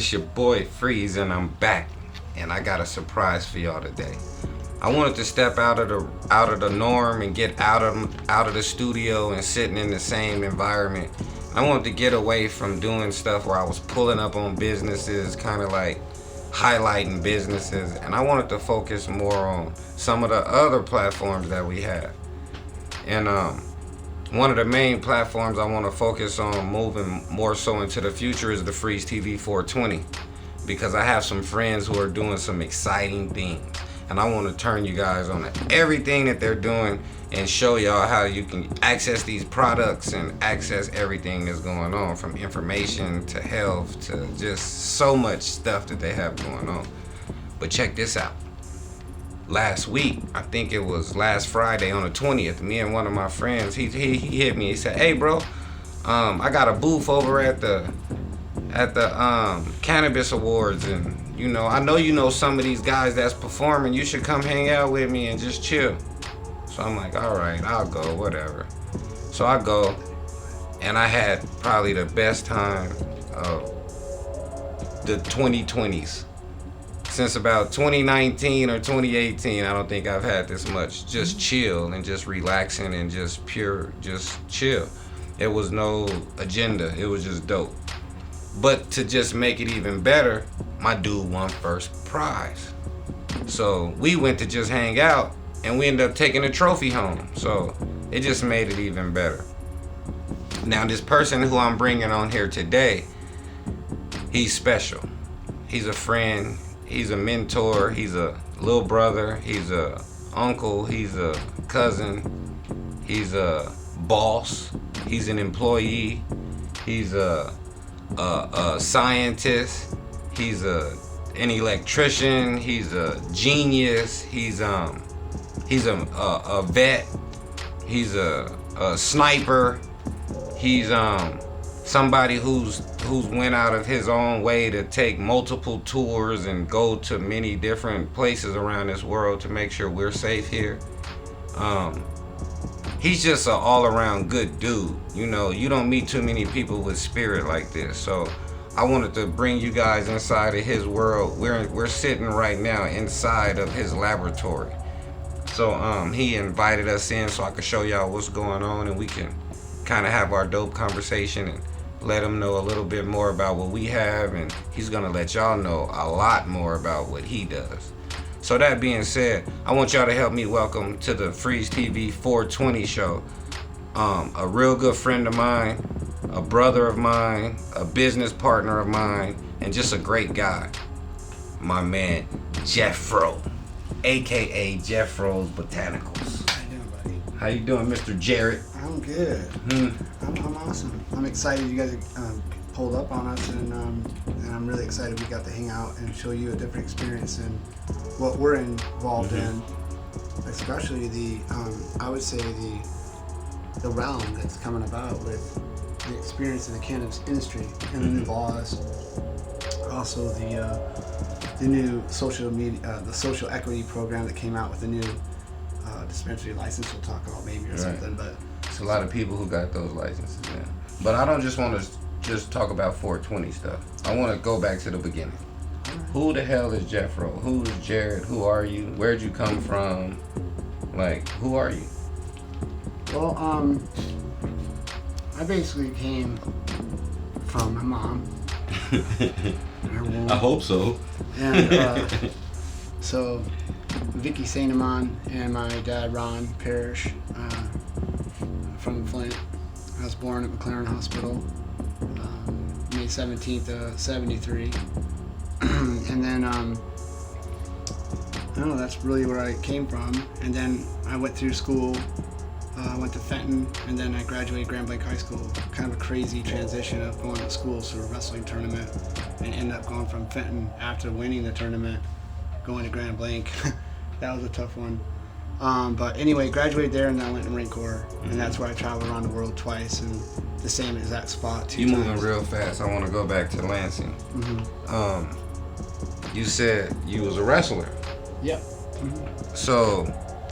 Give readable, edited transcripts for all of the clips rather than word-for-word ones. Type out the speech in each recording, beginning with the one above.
It's your boy Freeze, and I'm back, and I got a surprise for y'all today. I wanted to step out of the norm and get out of the studio and sitting in the same environment. I wanted to get away from doing stuff where I was pulling up on businesses, kind of like highlighting businesses, and I wanted to focus more on some of the other platforms that we have. And one of the main platforms I want to focus on moving more so into the future is the FREEZTV 420, because I have some friends who are doing some exciting things, and I want to turn you guys on to everything that they're doing and show y'all how you can access these products and access everything that's going on, from information to health to just so much stuff that they have going on. But check this out. Last week, I think it was last Friday on the 20th, me and one of my friends, he hit me. He said, "Hey, bro, I got a booth over at the Cannabis Awards, and I know you know some of these guys that's performing. You should come hang out with me and just chill." So I'm like, "All right, I'll go, whatever." So I go, and I had probably the best time of the 2020s. Since about 2019 or 2018, I don't think I've had this much just chill and just relaxing and just pure, just chill. It was no agenda. It was just dope. But to just make it even better, my dude won first prize. So we went to just hang out, and we ended up taking a trophy home. So it just made it even better. Now, this person who I'm bringing on here today, he's special. He's a friend. He's a mentor, he's a little brother, he's a uncle, he's a cousin, he's a boss, he's an employee, he's a scientist, he's an electrician, he's a genius, he's a vet, he's a sniper, he's somebody who's went out of his own way to take multiple tours and go to many different places around this world to make sure we're safe here. He's just an all-around good dude. You don't meet too many people with spirit like this. So I wanted to bring you guys inside of his world. We're sitting right now inside of his laboratory. So he invited us in so I could show y'all what's going on, and we can kind of have our dope conversation and let him know a little bit more about what we have, and he's gonna let y'all know a lot more about what he does. So that being said, I want y'all to help me welcome to the FREEZTV 420 show a real good friend of mine, a brother of mine, a business partner of mine, and just a great guy, my man Jefro, aka Jefro's Botanicals. How you doing, buddy? How you doing, Mr. Jarrett? I'm good. I'm awesome. I'm excited you guys pulled up on us, and I'm really excited we got to hang out and show you a different experience and what we're involved in, especially I would say the realm that's coming about with the experience in the cannabis industry and the new laws, also the new social media, the social equity program that came out with the new dispensary license. We'll talk about maybe or something, but it's a lot of people who got those licenses now. But I don't just want to just talk about 420 stuff. I want to go back to the beginning. Who the hell is Jefro? Who is Jared? Who are you? Where'd you come from? Like, who are you? Well, I basically came from my mom. I hope so. And so Vicky Sainamon and my dad Ron Parrish from Flint. I was born at McLaren Hospital May 17th of 73. And then I don't know, that's really where I came from. And then I went through school. I went to Fenton, and then I graduated Grand Blanc High School. Kind of a crazy transition of going to school to a wrestling tournament, and ended up going from Fenton after winning the tournament, going to Grand Blanc. That was a tough one. But anyway, graduated there, and then I went to Marine Corps, and that's where I traveled around the world twice, and the same exact spot 2 times. You moving real fast. I want to go back to Lansing. You said you was a wrestler. Yep. So,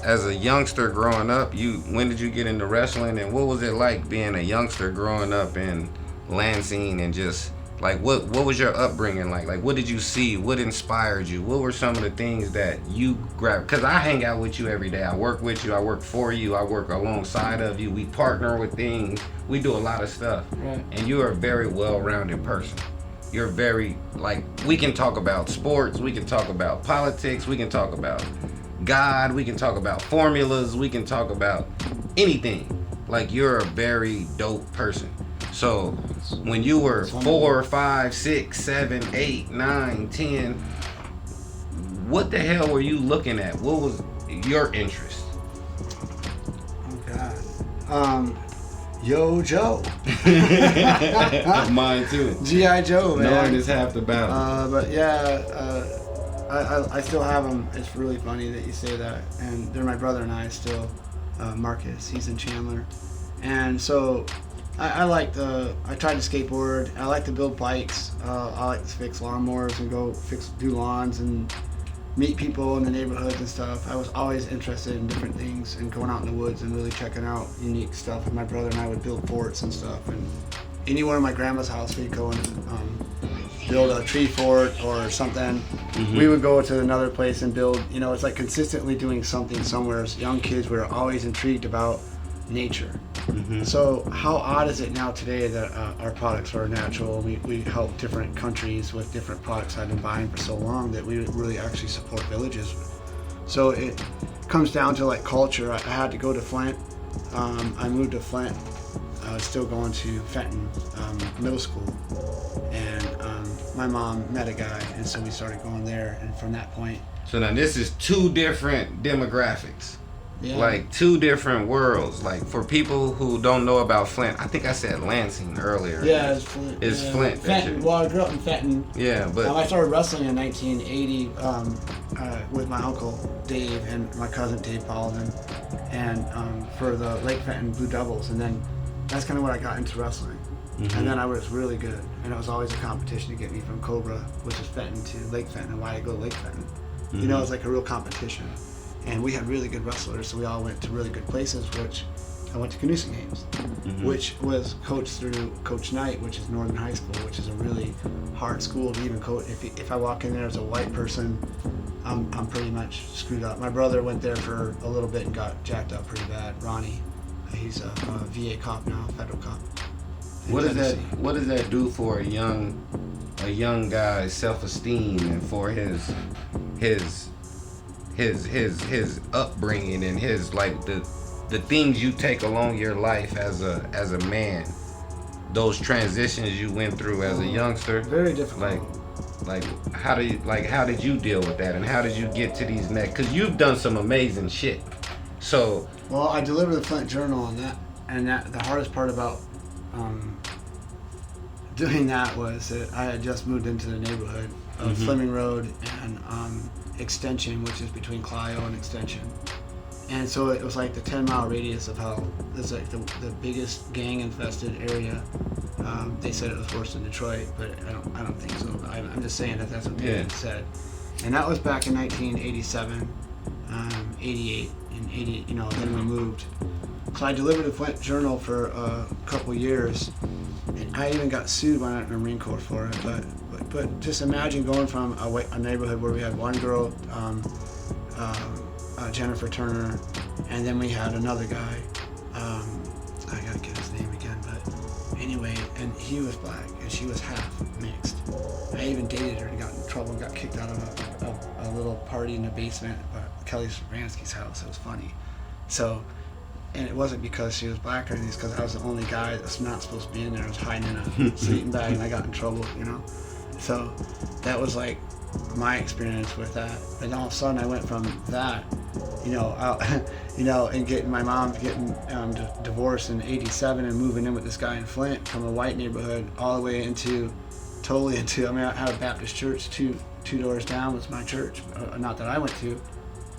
as a youngster growing up, when did you get into wrestling, and what was it like being a youngster growing up in Lansing and just Like, what was your upbringing like? Like, what did you see? What inspired you? What were some of the things that you grabbed? Because I hang out with you every day. I work with you. I work for you. I work alongside of you. We partner with things. We do a lot of stuff. Right. And you are a very well-rounded person. You're very, like, we can talk about sports. We can talk about politics. We can talk about God. We can talk about formulas. We can talk about anything. Like, you're a very dope person. So when you were 4, 5, 6, 7, 8, 9, 10, what the hell were you looking at? What was your interest? Oh God. Yo Joe. Mine too. G.I. Joe, man. Knowing is half the battle. But yeah, I still have them. It's really funny that you say that. And they're my brother and I still. Marcus, he's in Chandler. And so I tried to skateboard. I like to build bikes. I like to fix lawnmowers and go do lawns and meet people in the neighborhoods and stuff. I was always interested in different things and going out in the woods and really checking out unique stuff. And my brother and I would build forts and stuff. And anywhere in my grandma's house, we'd go and build a tree fort or something. Mm-hmm. We would go to another place and build. It's like consistently doing something somewhere. As young kids, we were always intrigued about nature. Mm-hmm. So how odd is it now today that our products are natural? We help different countries with different products I've been buying for so long that we really actually support villages. So it comes down to like culture. I had to go to Flint. I moved to Flint. I was still going to Fenton middle school, and my mom met a guy, and so we started going there. And from that point, so now this is 2 different demographics. Yeah. Like 2 different worlds. Like for people who don't know about Flint, I think I said Lansing earlier. Yeah, it's Flint. It's Flint. Fenton. Well, I grew up in Fenton. Yeah, but I started wrestling in 1980 with my uncle Dave and my cousin Dave Paladin, and for the Lake Fenton Blue Devils, and then that's kind of when I got into wrestling. Mm-hmm. And then I was really good, and it was always a competition to get me from Cobra, which is Fenton, to Lake Fenton, and why I go to Lake Fenton. Mm-hmm. It was like a real competition. And we had really good wrestlers, so we all went to really good places, which I went to Canusa Games, mm-hmm. which was coached through Coach Knight, which is Northern High School, which is a really hard school to even coach. If I walk in there as a white person, I'm pretty much screwed up. My brother went there for a little bit and got jacked up pretty bad. Ronnie, he's a VA cop now, federal cop. What does that do for a young guy's self-esteem and for his upbringing and his like the things you take along your life as a man, those transitions you went through as a youngster? Very difficult. How did you deal with that, and how did you get to these next? Because you've done some amazing shit. So well, I delivered the Flint Journal on that, and that the hardest part about doing that was that I had just moved into the neighborhood of mm-hmm. Fleming Road and Extension, which is between Clio and Extension. And so it was like the 10-mile radius of hell. It's like the biggest gang-infested area. They said it was worse than Detroit, but I don't think so. I'm just saying that's what they said. And that was back in 1987, 88, and 80. Then we moved. So I delivered the Flint Journal for a couple years, and I even got sued by the Marine Corps for it. But just imagine going from a neighborhood where we had one girl, Jennifer Turner, and then we had another guy. I gotta get his name again, but anyway, and he was black and she was half mixed. I even dated her and got in trouble and got kicked out of a little party in the basement of Kelly Sransky's house. It was funny. So. And it wasn't because she was black or anything, it's because I was the only guy that's not supposed to be in there. I was hiding in a sleeping bag and I got in trouble, So that was like my experience with that. And all of a sudden I went from that, and getting my mom getting divorced in 87 and moving in with this guy in Flint from a white neighborhood all the way totally into, I had a Baptist church two doors down was my church. Not that I went to.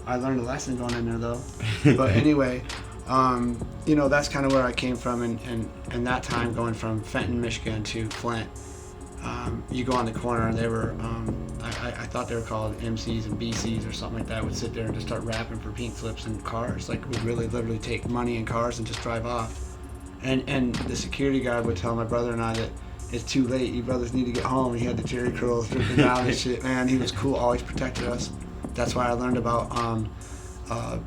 I learned a lesson going in there though. But anyway, that's kind of where I came from, and that time going from Fenton, Michigan to Flint, you go on the corner and they were, I thought they were called MCs and BCs or something like that, would sit there and just start rapping for pink slips in cars, like we'd really literally take money in cars and just drive off. And the security guard would tell my brother and I that it's too late. You brothers need to get home. He had the jerry curls dripping down and shit, man. He was cool, always protected us. That's why I learned about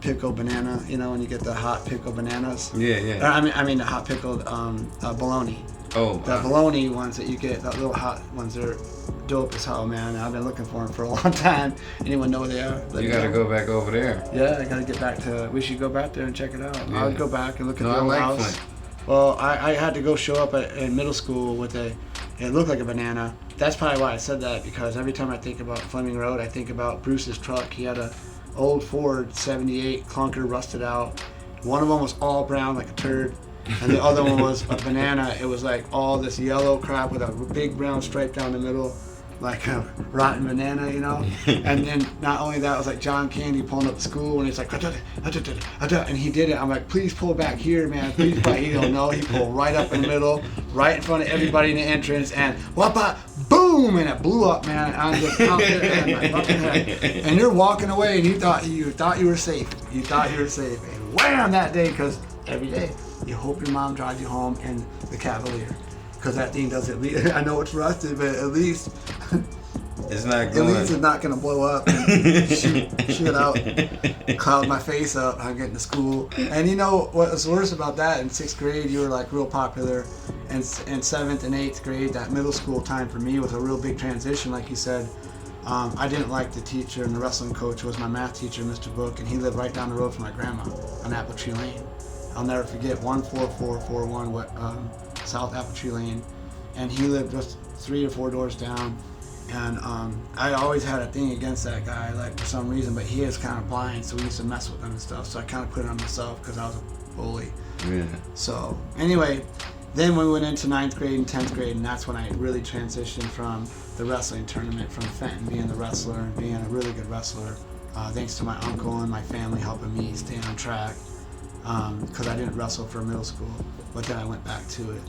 pickled banana, you know, when you get the hot pickled bananas. Yeah. I mean the hot pickled bologna. Oh, The bologna ones that you get, the little hot ones, are dope as hell, man. I've been looking for them for a long time. Anyone know where they are? You gotta go back over there. Yeah, I gotta get back to. We should go back there and check it out. Yeah. I would go back and look at No, the I old like house. Flint. Well, I had to go show up in middle school with it looked like a banana. That's probably why I said that, because every time I think about Fleming Road, I think about Bruce's truck. He had a old Ford 78 clunker, rusted out. One of them was all brown like a turd, and the other one was a banana. It was like all this yellow crap with a big brown stripe down the middle, like a rotten banana, you know. And then not only that, it was like John Candy pulling up to school, and he's like, and he did it. I'm like, please pull back here, man. Please, but he don't know. He pulled right up in the middle, right in front of everybody in the entrance, and whoppa, boom, and it blew up, man. I'm just out there, and my fucking head. And you're walking away, and you thought you were safe. You thought you were safe, and wham, that day, because every day you hope your mom drives you home in the Cavalier. Because that thing does at least, I know it's rusted, but at least it's not at going. least it's not gonna blow up and shoot out, cloud my face up. I'm getting to school, and you know what was worse about that? In 6th grade, you were like real popular, and in 7th and 8th grade, that middle school time for me was a real big transition, like you said. I didn't like the teacher, and the wrestling coach was my math teacher, Mr. Book, and he lived right down the road from my grandma on Apple Tree Lane. I'll never forget 14441 South Apple Tree Lane, and he lived just 3 or 4 doors down. And I always had a thing against that guy, like for some reason, but he is kind of blind, so we used to mess with him and stuff. So I kind of put it on myself because I was a bully. Yeah. So anyway, then we went into 9th grade and 10th grade, and that's when I really transitioned from the wrestling tournament, from Fenton being the wrestler and being a really good wrestler, thanks to my uncle and my family helping me stay on track, because I didn't wrestle for middle school, but then I went back to it.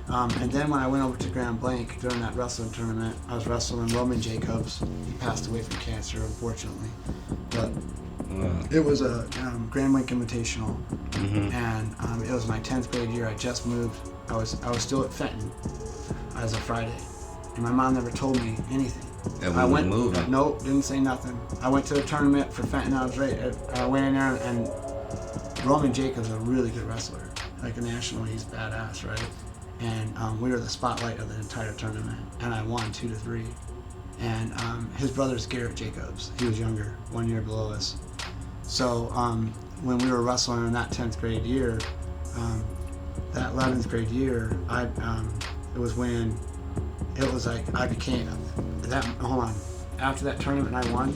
And then when I went over to Grand Blanc during that wrestling tournament, I was wrestling Roman Jacobs. He passed away from cancer, unfortunately. But it was a Grand Blanc Invitational, and it was my 10th grade year. I just moved. I was still at Fenton as a Friday, and my mom never told me anything. I went moving. Nope, didn't say nothing. I went to the tournament for Fenton. I went in there, and Roman Jacobs is a really good wrestler, like a national. He's badass, right? And we were the spotlight of the entire tournament, and I won 2-3. And his brother's Garrett Jacobs. He was younger, 1 year below us. So when we were wrestling in that 10th grade year, that 11th grade year, it was when it was like I became that. Hold on. After that tournament, I won.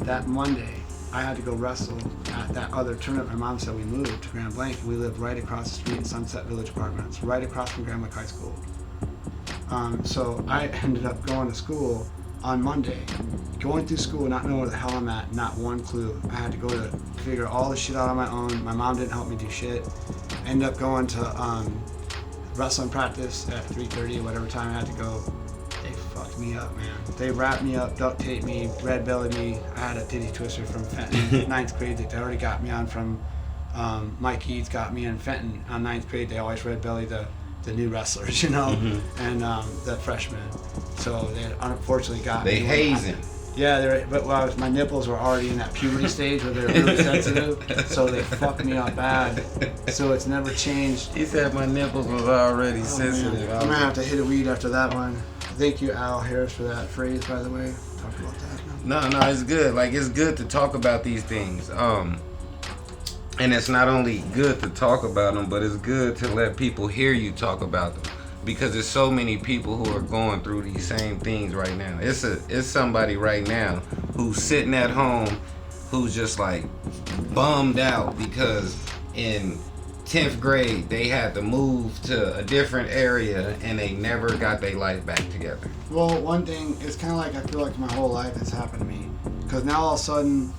That Monday, I had to go wrestle at that other tournament. My mom said we moved to Grand Blanc. We lived right across the street in Sunset Village Apartments, right across from Grand Blanc High School. So I ended up going to school on Monday, going through school, not knowing where the hell I'm at, not one clue. I had to go to figure all this shit out on my own. My mom didn't help me do shit. Ended up going to wrestling practice at 3:30, whatever time I had to go. They fucked me up, man. They wrapped me up, duct taped me, red bellied me. I had a titty twister from Fenton, 9th grade that they already got me on from. Mike Eads got me in Fenton on 9th grade. They always red belly the new wrestlers, you know, and the freshmen. So they unfortunately got me. They hazing. Yeah, my nipples were already in that puberty stage where they're really sensitive, so they fucked me up bad. So it's never changed. He said my nipples was already sensitive. Man. I'm gonna have to hit a weed after that one. Thank you, Al Harris, for that phrase, by the way. Talk about that. No, it's good. Like, it's good to talk about these things. And it's not only good to talk about them, but it's good to let people hear you talk about them. Because there's so many people who are going through these same things right now. It's somebody right now who's sitting at home who's just like bummed out because in 10th grade they had to move to a different area and they never got their life back together. Well, one thing, it's kind of like I feel like my whole life has happened to me. Because now all of a sudden,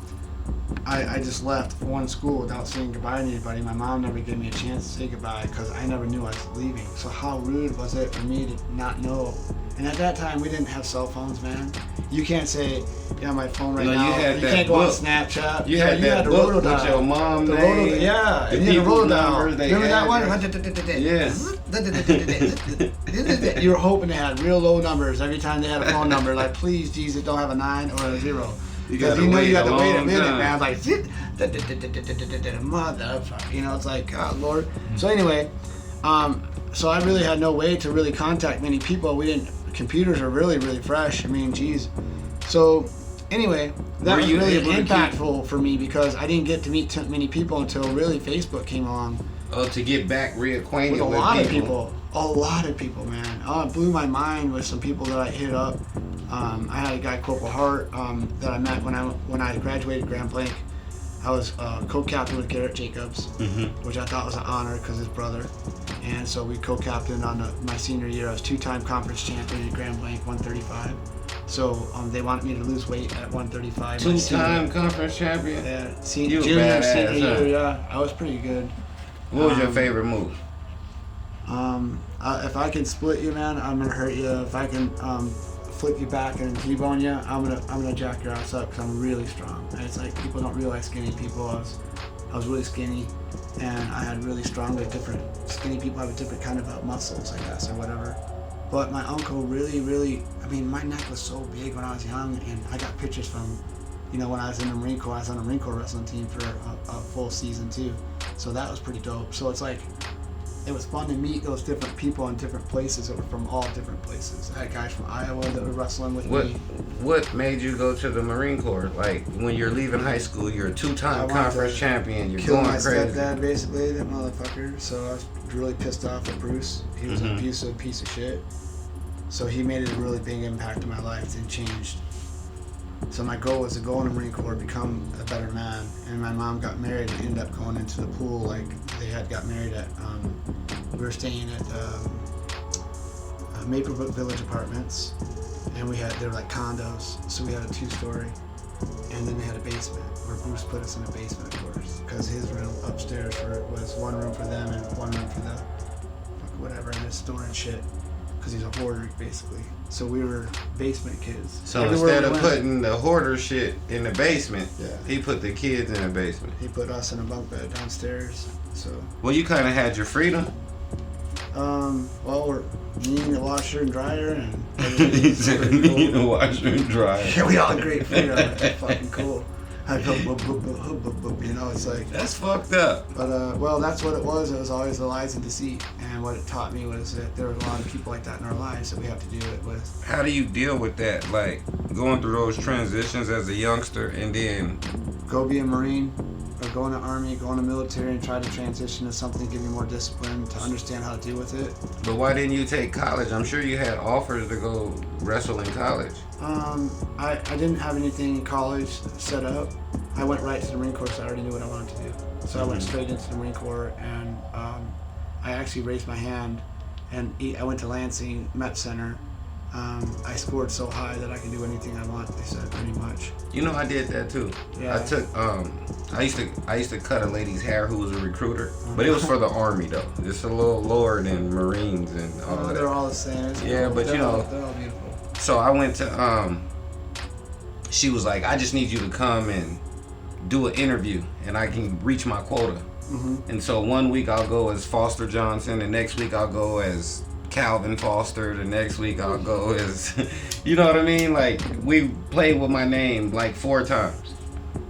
I just left one school without saying goodbye to anybody. My mom never gave me a chance to say goodbye because I never knew I was leaving. So how rude was it for me to not know And at that time, we didn't have cell phones, man. You can't say, yeah, my phone right No, now. you had you that can't go on book. Snapchat. You had that to book roto with your mom the name. roto, yeah, the and you had to roll people's down. numbers, they Remember that one? Yeah. You were hoping they had real low numbers every time they had a phone number. Like, please, Jesus, don't have a 9 or a 0. Because you know you got to wait a minute, man. Like, motherfucker. You know, it's like, oh, Lord. So anyway, so I really had no way to really contact many people. Computers are really, really fresh. I mean, geez. So anyway, that was really impactful for me because I didn't get to meet many people until really Facebook came along. Oh, to get back reacquainted with a lot of people. A lot of people, man. It blew my mind with some people that I hit up. I had a guy, Corporal Hart, that I met when I graduated Grand Blanc. I was co-captain with Garrett Jacobs, which I thought was an honor because his brother. And so we co-captained on my senior year. I was 2-time conference champion at Grand Blanc, 135. So they wanted me to lose weight at 135. 2-time conference champion? Yeah, You junior badass, senior year, huh? yeah. I was pretty good. What was your favorite move? If I can split you, man, I'm gonna hurt you. If I can flip you back and T-bone you, I'm gonna jack your ass up because I'm really strong. And it's like people don't realize skinny people. I was really skinny, and I had really strong, different skinny people have a different kind of muscles, I guess, or whatever. But my uncle really, I mean, my neck was so big when I was young, and I got pictures from, when I was in the Marine Corps. I was on a Marine Corps wrestling team for a full season too, so that was pretty dope. So it's like, it was fun to meet those different people in different places that were from all different places. I had guys from Iowa that were wrestling with me. What made you go to the Marine Corps? Like, when you're leaving high school, you're a 2-time conference champion. You're going crazy. Killed my stepdad, basically, that motherfucker. So I was really pissed off at Bruce. He was an abusive piece of shit. So he made a really big impact in my life and changed. So my goal was to go in the Marine Corps, become a better man. And my mom got married and ended up going into the pool. Like, they had got married at, we were staying at Maplebrook Village Apartments. And they were like condos. So we had a 2-story. And then they had a basement, where Bruce put us in a basement, of course. Because his room upstairs was one room for them and one room for the whatever, and just storing shit. Because he's a hoarder, basically. So we were basement kids. So instead of putting the hoarder shit in the basement, he put the kids in the basement. He put us in a bunk bed downstairs. So. Well, you kind of had your freedom. Well, we're me and the washer and dryer and. He said me and the washer and dryer. Yeah, we all had great freedom. It's fucking cool. I go, it's like. That's fucked up. But, well, that's what it was. It was always the lies and deceit. And what it taught me was that there were a lot of people like that in our lives that we have to deal with. How do you deal with that? Like, going through those transitions as a youngster and then. Go be a Marine, or go in the Army, go in the military, and try to transition to something to give you more discipline, to understand how to deal with it. But why didn't you take college? I'm sure you had offers to go wrestle in college. I didn't have anything in college set up. I went right to the Marine Corps, so I already knew what I wanted to do. So I went straight into the Marine Corps, and I actually raised my hand, and I went to Lansing Met Center. I scored so high that I can do anything I want, they said, pretty much. You know, I did that too. Yeah. I took, I used to cut a lady's hair who was a recruiter, but it was for the Army though. Just a little lower than Marines and all that. They're all the same. But they're all beautiful. So I went to, she was like, I just need you to come and do an interview and I can reach my quota. And so one week I'll go as Foster Johnson, the next week I'll go as Calvin Foster, the next week I'll go as, you know what I mean? Like, we played with my name like 4 times.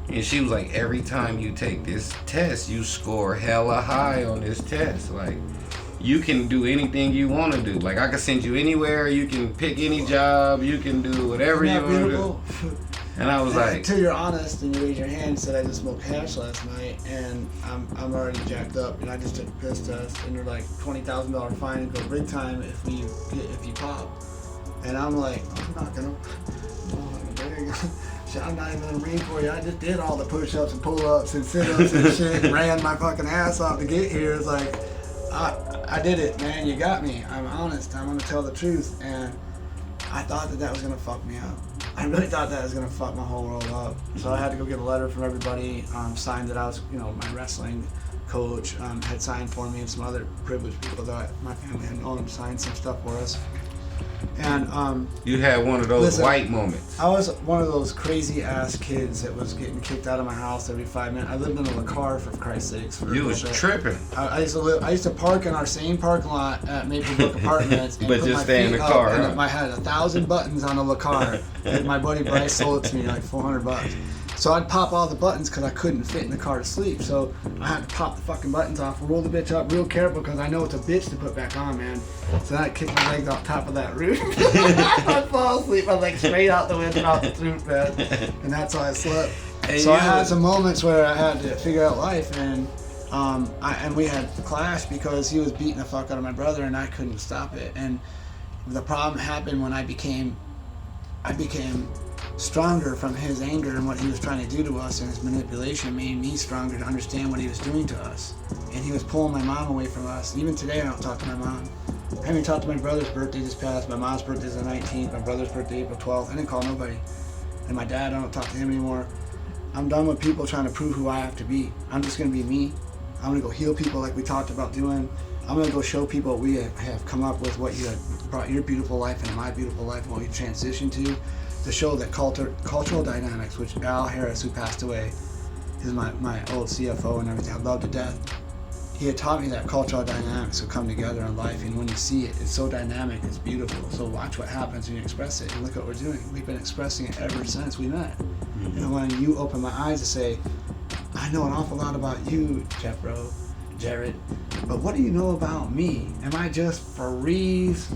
And she was like, every time you take this test, you score hella high on this test. Like, you can do anything you want to do. Like, I can send you anywhere, you can pick any job, you can do whatever you want to do. And I was like, until you're honest and you raise your hand and said I just smoked hash last night and I'm already jacked up and I just took a piss test and they're like $20,000 fine and go big time if you pop. And I'm like, I'm not gonna. I'm not even in the Marine Corps. I just did all the push-ups and pull-ups and sit-ups and shit and ran my fucking ass off to get here. It's like, I did it, man. You got me. I'm honest. I'm gonna tell the truth. And I thought that was gonna fuck me up. I really thought that was gonna fuck my whole world up. So I had to go get a letter from everybody, signed that I was, my wrestling coach had signed for me, and some other privileged people that my family had known signed some stuff for us. And you had one of those listen, white moments. I was one of those crazy ass kids that was getting kicked out of my house every 5 minutes. I lived in a car for Christ's sakes. You was tripping. I used to park in our same parking lot at Maplebrook Apartments. And but put just my stay in feet the up, car. And I had 1,000 buttons on the car. And my buddy Bryce sold it to me like $400. So I'd pop all the buttons because I couldn't fit in the car to sleep. So I had to pop the fucking buttons off, roll the bitch up real careful because I know it's a bitch to put back on, man. So then I'd kick my legs off top of that roof. I'd fall asleep. I'd like straight out the window off the roof, man. And that's how I slept. And so I had some moments where I had to figure out life, and we had clash because he was beating the fuck out of my brother and I couldn't stop it. And the problem happened when I became stronger from his anger and what he was trying to do to us, and his manipulation made me stronger to understand what he was doing to us. And he was pulling my mom away from us. Even today I don't talk to my mom. I haven't talked to my brother's birthday just passed. My mom's birthday is the 19th. My brother's birthday April 12th. I didn't call nobody. And my dad, I don't talk to him anymore. I'm done with people trying to prove who I have to be. I'm just going to be me. I'm going to go heal people like we talked about doing. I'm going to go show people what we have come up with, what you have brought your beautiful life into my beautiful life, and what we transitioned to show that cultural dynamics, which Al Harris, who passed away, is my old CFO and everything, I love to death. He had taught me that cultural dynamics will come together in life, and when you see it, it's so dynamic, it's beautiful. So watch what happens when you express it, and look what we're doing. We've been expressing it ever since we met. Mm-hmm. And when you open my eyes to say, I know an awful lot about you, Jefro, Jared, but what do you know about me? Am I just FREEZ?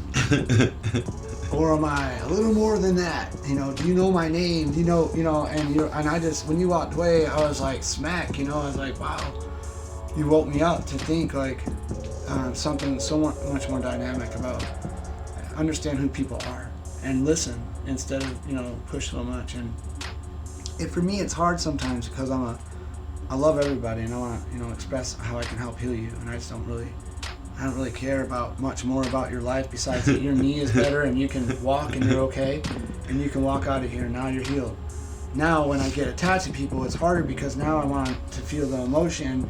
Or am I a little more than that? You know, do you know my name? Do you know, and I just, when you walked away, I was like smack, I was like, wow, you woke me up to think like something so much more dynamic about understand who people are and listen instead of, push so much. And for me, it's hard sometimes because I love everybody and I want to, express how I can help heal you, and I don't really care about much more about your life besides that your knee is better and you can walk and you're okay and you can walk out of here and now you're healed. Now when I get attached to people, it's harder because now I want to feel the emotion,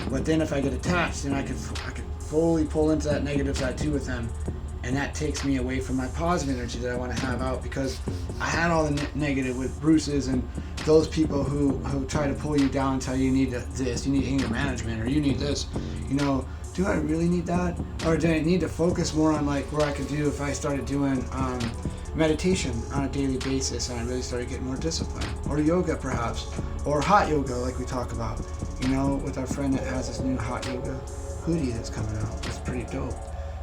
but then if I get attached, then I could fully pull into that negative side too with them, and that takes me away from my positive energy that I want to have out, because I had all the negative with Bruce's and those people who try to pull you down and tell you need this, you need anger management, or you need this, do I really need that? Or do I need to focus more on like where I could do if I started doing meditation on a daily basis and I really started getting more discipline? Or yoga perhaps, or hot yoga like we talk about, with our friend that has this new hot yoga hoodie that's coming out. It's pretty dope.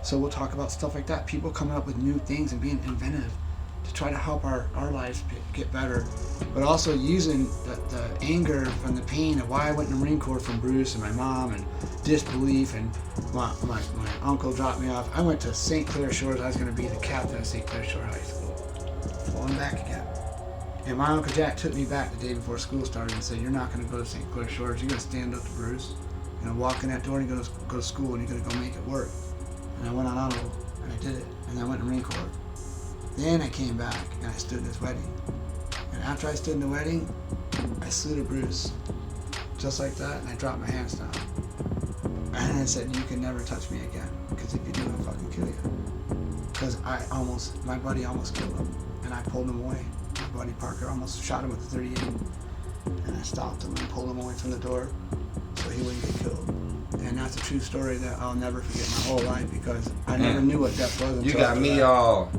So we'll talk about stuff like that, people coming up with new things and being inventive to try to help our lives get better, but also using the anger from the pain of why I went in the Marine Corps from Bruce and my mom and disbelief, and my uncle dropped me off. I went to St. Clair Shores. I was going to be the captain of St. Clair Shore High School. Falling back again. And my Uncle Jack took me back the day before school started and said, you're not going to go to St. Clair Shores. You're going to stand up to Bruce. You're going to walk in that door and you're going to go to school and you're going to go make it work. And I went on honorable and I did it. And I went to Marine Corps. Then I came back and I stood in his wedding. And after I stood in the wedding, I saluted Bruce. Just like that, and I dropped my hands down. And I said, you can never touch me again, because if you do, I'll fucking kill you. Because my buddy almost killed him, and I pulled him away. My buddy Parker almost shot him with a 38, and I stopped him and pulled him away from the door so he wouldn't get killed. And that's a true story that I'll never forget my whole life, because I never knew what death was until you got me all.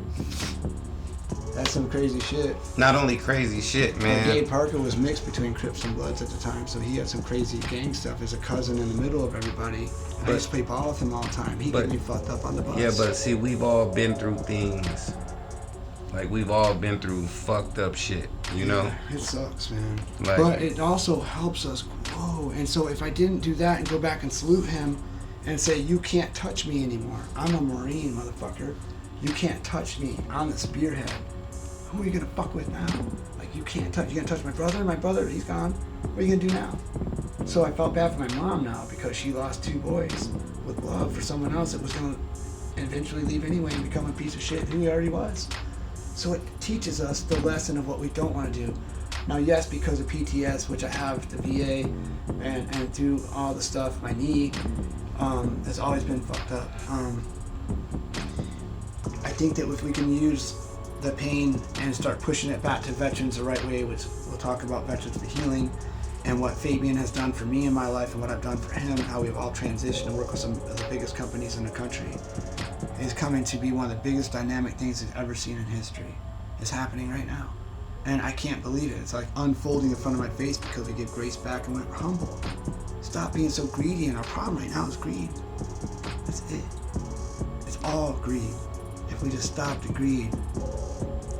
That's some crazy shit. Not only crazy shit, man. Gabe Parker was mixed between Crips and Bloods at the time, so he had some crazy gang stuff as a cousin in the middle of everybody. I used to play ball with him all the time. He got me fucked up on the bus. Yeah, but see, we've all been through things. Like, we've all been through fucked up shit, Yeah, it sucks, man. But it also helps us grow. And so if I didn't do that and go back and salute him and say, you can't touch me anymore. I'm a Marine, motherfucker. You can't touch me. I'm the spearhead. Who are you gonna fuck with now? Like, you can't touch. You gonna touch my brother? My brother, he's gone. What are you gonna do now? So I felt bad for my mom now, because she lost 2 boys with love for someone else that was gonna eventually leave anyway and become a piece of shit who he already was. So it teaches us the lesson of what we don't want to do. Now, yes, because of PTS, which I have, the VA, and through all the stuff, my knee has always been fucked up. I think that if we can use the pain and start pushing it back to veterans the right way, which we'll talk about Veterans for Healing and what Fabian has done for me in my life and what I've done for him, how we've all transitioned and worked with some of the biggest companies in the country, is coming to be one of the biggest dynamic things we've ever seen in history. It's happening right now. And I can't believe it. It's like unfolding in front of my face because we give grace back and we're humble. Stop being so greedy, and our problem right now is greed. That's it. It's all greed. If we just stop the greed,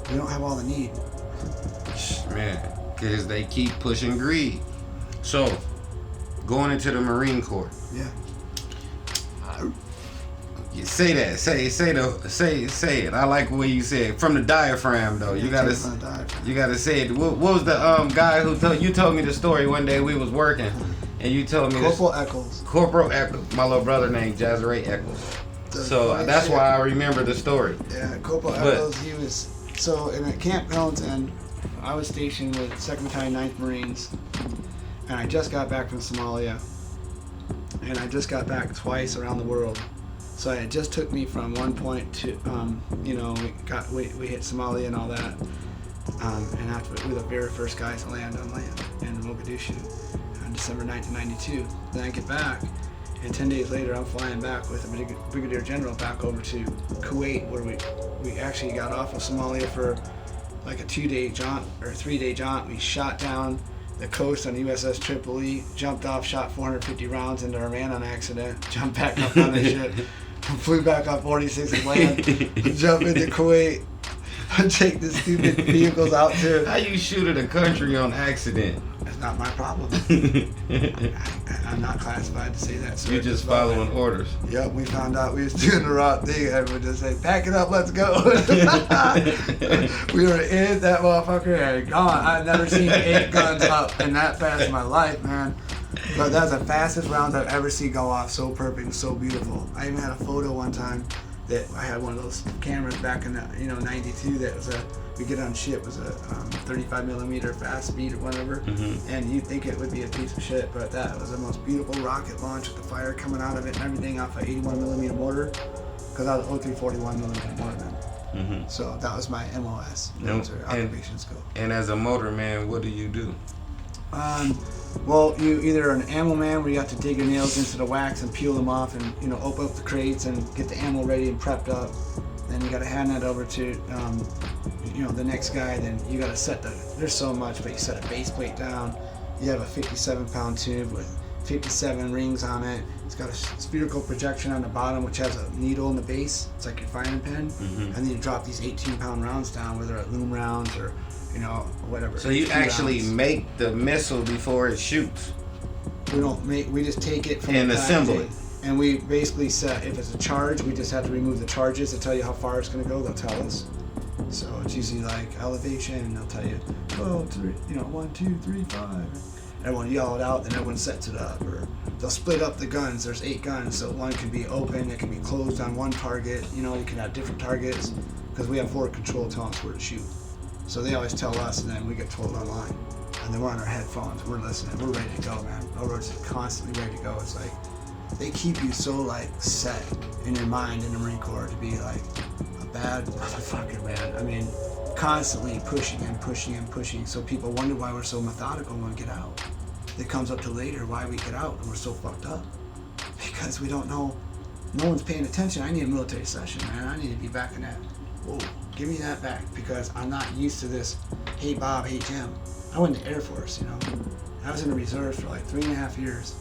we don't have all the need. Man, because they keep pushing greed. So, going into the Marine Corps. Yeah. You say that. Say it. I like the way you say it. From the diaphragm, though. Yeah, You gotta say it. What was the guy who told me the story one day? We was working, and you told me Corporal Eccles. Corporal Eccles. My little brother named Jazare Eccles. So that's why I remember the story. Yeah, Corporal Eccles. He was in at Camp Pendleton. I was stationed with 2nd Battalion 9th Marines, and I just got back from Somalia, and I just got back twice around the world. So it just took me from one point to, we hit Somalia and all that, and after we were the very first guys to land on land in Mogadishu on December 1992. Then I get back, and 10 days later I'm flying back with a brigadier general back over to Kuwait, where we actually got off of Somalia for like a 2-day jaunt or 3-day jaunt. We shot down the coast on USS Tripoli, jumped off, shot 450 rounds into Iran on accident, jumped back up on the ship, flew back on 46 and land, jump into Kuwait, take the stupid vehicles out to. How you shoot at a country on accident? That's not my problem. I'm not classified to say that. So You're just following orders. Yep, we found out we was doing the wrong thing. Everyone just said, pack it up, let's go. We were in that motherfucker and gone. I've never seen 8 guns up in that fast in my life, man. But that's the fastest round I've ever seen go off, so perfect and so beautiful. I even had a photo one time that I had one of those cameras back in the, 92 that was we get on ship, was a 35 millimeter fast speed or whatever, and you'd think it would be a piece of shit, but that was the most beautiful rocket launch with the fire coming out of it and everything off an 81 millimeter mortar, because I was 0341 millimeter mortar then. So that was my MOS, occupation scope. And as a motorman, what do you do? Well, you either are an ammo man where you have to dig your nails into the wax and peel them off and, open up the crates and get the ammo ready and prepped up. Then you got to hand that over to, the next guy. Then you got to set there's so much, but you set a base plate down. You have a 57-pound tube with 57 rings on it. It's got a spherical projection on the bottom, which has a needle in the base. It's like your firing pin. And then you drop these 18-pound rounds down, whether they're loom rounds or, whatever. So you actually make the missile before it shoots? We just take it from and assemble it. And we basically set, if it's a charge, we just have to remove the charges to tell you how far it's going to go. They'll tell us. So it's usually like elevation, and they'll tell you, 12, 3, 1, 2, 3, 5. Everyone yell it out, then everyone sets it up. Or they'll split up the guns. There's 8 guns, so one can be open, it can be closed on one target. You can have different targets, because we have forward control telling us where to shoot. So they always tell us, and then we get told online. And then we're on our headphones, we're listening, we're ready to go, man. We're just constantly ready to go. It's like, they keep you so set in your mind in the Marine Corps to be like a bad motherfucker, man. I mean, constantly pushing and pushing and pushing. So people wonder why we're so methodical when we get out. It comes up to later why we get out and we're so fucked up. Because we don't know, no one's paying attention. I need a military session, man. I need to be back in that. Whoa, give me that back, because I'm not used to this, hey Bob, hey Jim. I went to Air Force, I was in the reserves for like 3.5 years.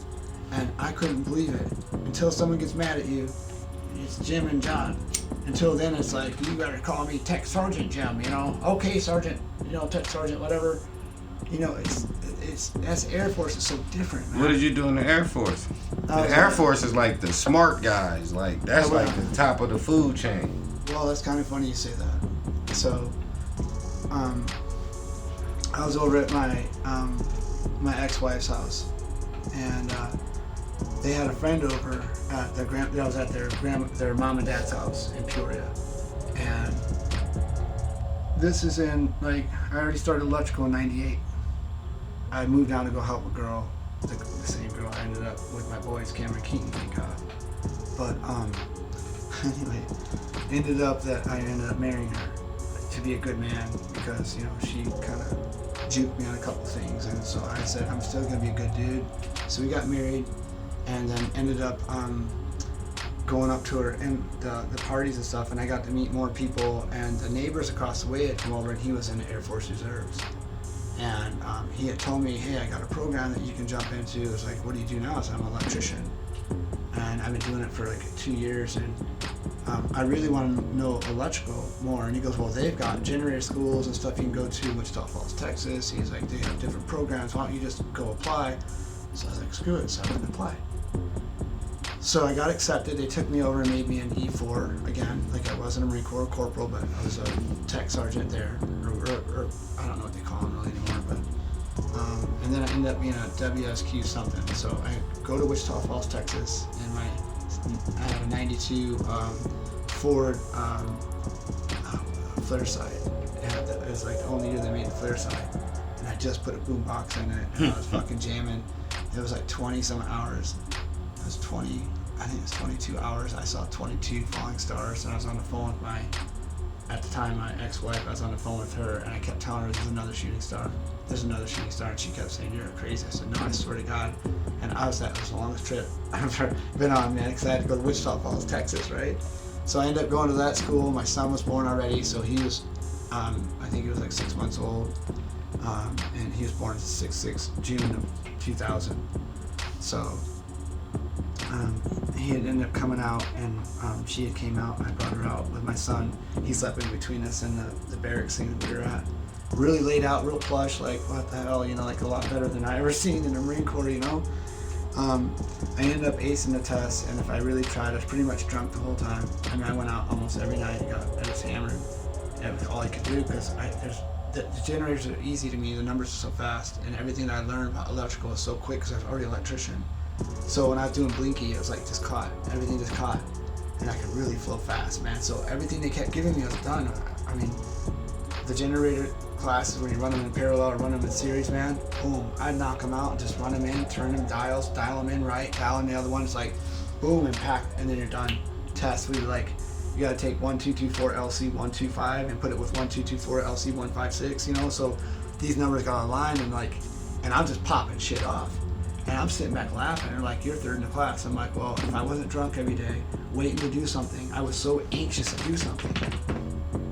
And I couldn't believe it. Until someone gets mad at you, it's Jim and John. Until then, it's like, you better call me Tech Sergeant Jim, Okay, Sergeant, Tech Sergeant, whatever. That's Air Force is so different, man. What did you do in the Air Force? The Air Force is like the smart guys. Like, that's like the top of the food chain. Well, that's kind of funny you say that. So, I was over at my ex-wife's house, and they had a friend over at I was at their mom and dad's house in Peoria, and this is in I already started electrical in '98. I moved down to go help a girl, the same girl I ended up with my boys, Cameron Keaton, thank God. But anyway, ended up that I ended up marrying her to be a good man because, you know, she kind of juked me on a couple things, and so I said I'm still gonna be a good dude. So we got married, and then ended up going up to her and the parties and stuff, and I got to meet more people, and the neighbors across the way had come over, and he was in the Air Force Reserves, and he had told me, hey, I got a program that you can jump into. It was like, what do you do now? I said, I'm an electrician, and I've been doing it for like 2 years, and I really want to know electrical more. And he goes, well, they've got generator schools and stuff you can go to, Wichita Falls, Texas. He's like, they have different programs. Why don't you just go apply? So I was like, screw it. So I went and applied. So I got accepted. They took me over and made me an E4 again. Like I wasn't a Marine Corps corporal, but I was a tech sergeant there, or I don't know what they call them really anymore. But and then I ended up being a WSQ something. So I go to Wichita Falls, Texas, and I had a '92 Ford flare side. It was like the only year they made the flare side, and I just put a boom box in it, and I was fucking jamming. It was like 20 some hours. It was 20, I think it was 22 hours. I saw 22 falling stars, and I was on the phone with at the time, my ex-wife. I was on the phone with her, and I kept telling her, there's another shooting star. There's another shooting star, and she kept saying, you're crazy. I said, no, I swear to God. And that was the longest trip I've ever been on, man, because I had to go to Wichita Falls, Texas, right? So I ended up going to that school. My son was born already, so he was, I think he was like 6 months old, and he was born 6/6, June of 2000. So he had ended up coming out, and she had came out, and I brought her out with my son. He slept in between us in the barracks thing that we were at. Really laid out, real plush, like what the hell, you know, like a lot better than I ever seen in the Marine Corps, you know. I ended up acing the test, and if I really tried, I was pretty much drunk the whole time. I mean, I went out almost every night. I was hammered. That was all I could do, because the generators are easy to me. The numbers are so fast, and everything that I learned about electrical is so quick because I was already an electrician. So when I was doing Blinky, it was like just caught. Everything just caught, and I could really flow fast, man. So everything they kept giving me was done. I mean, the generator classes when you run them in parallel or run them in series, man, boom, I'd knock them out and just run them in, turn them dials, dial them in right, dial in the other one. It's like boom, and pack, and then you're done. Test, we like, you gotta take 1224 LC 125 and put it with 1224 LC 156, you know. So these numbers got aligned, and like, and I'm just popping shit off, and I'm sitting back laughing. They're like, you're third in the class. I'm like, well, if I wasn't drunk every day waiting to do something, I was so anxious to do something.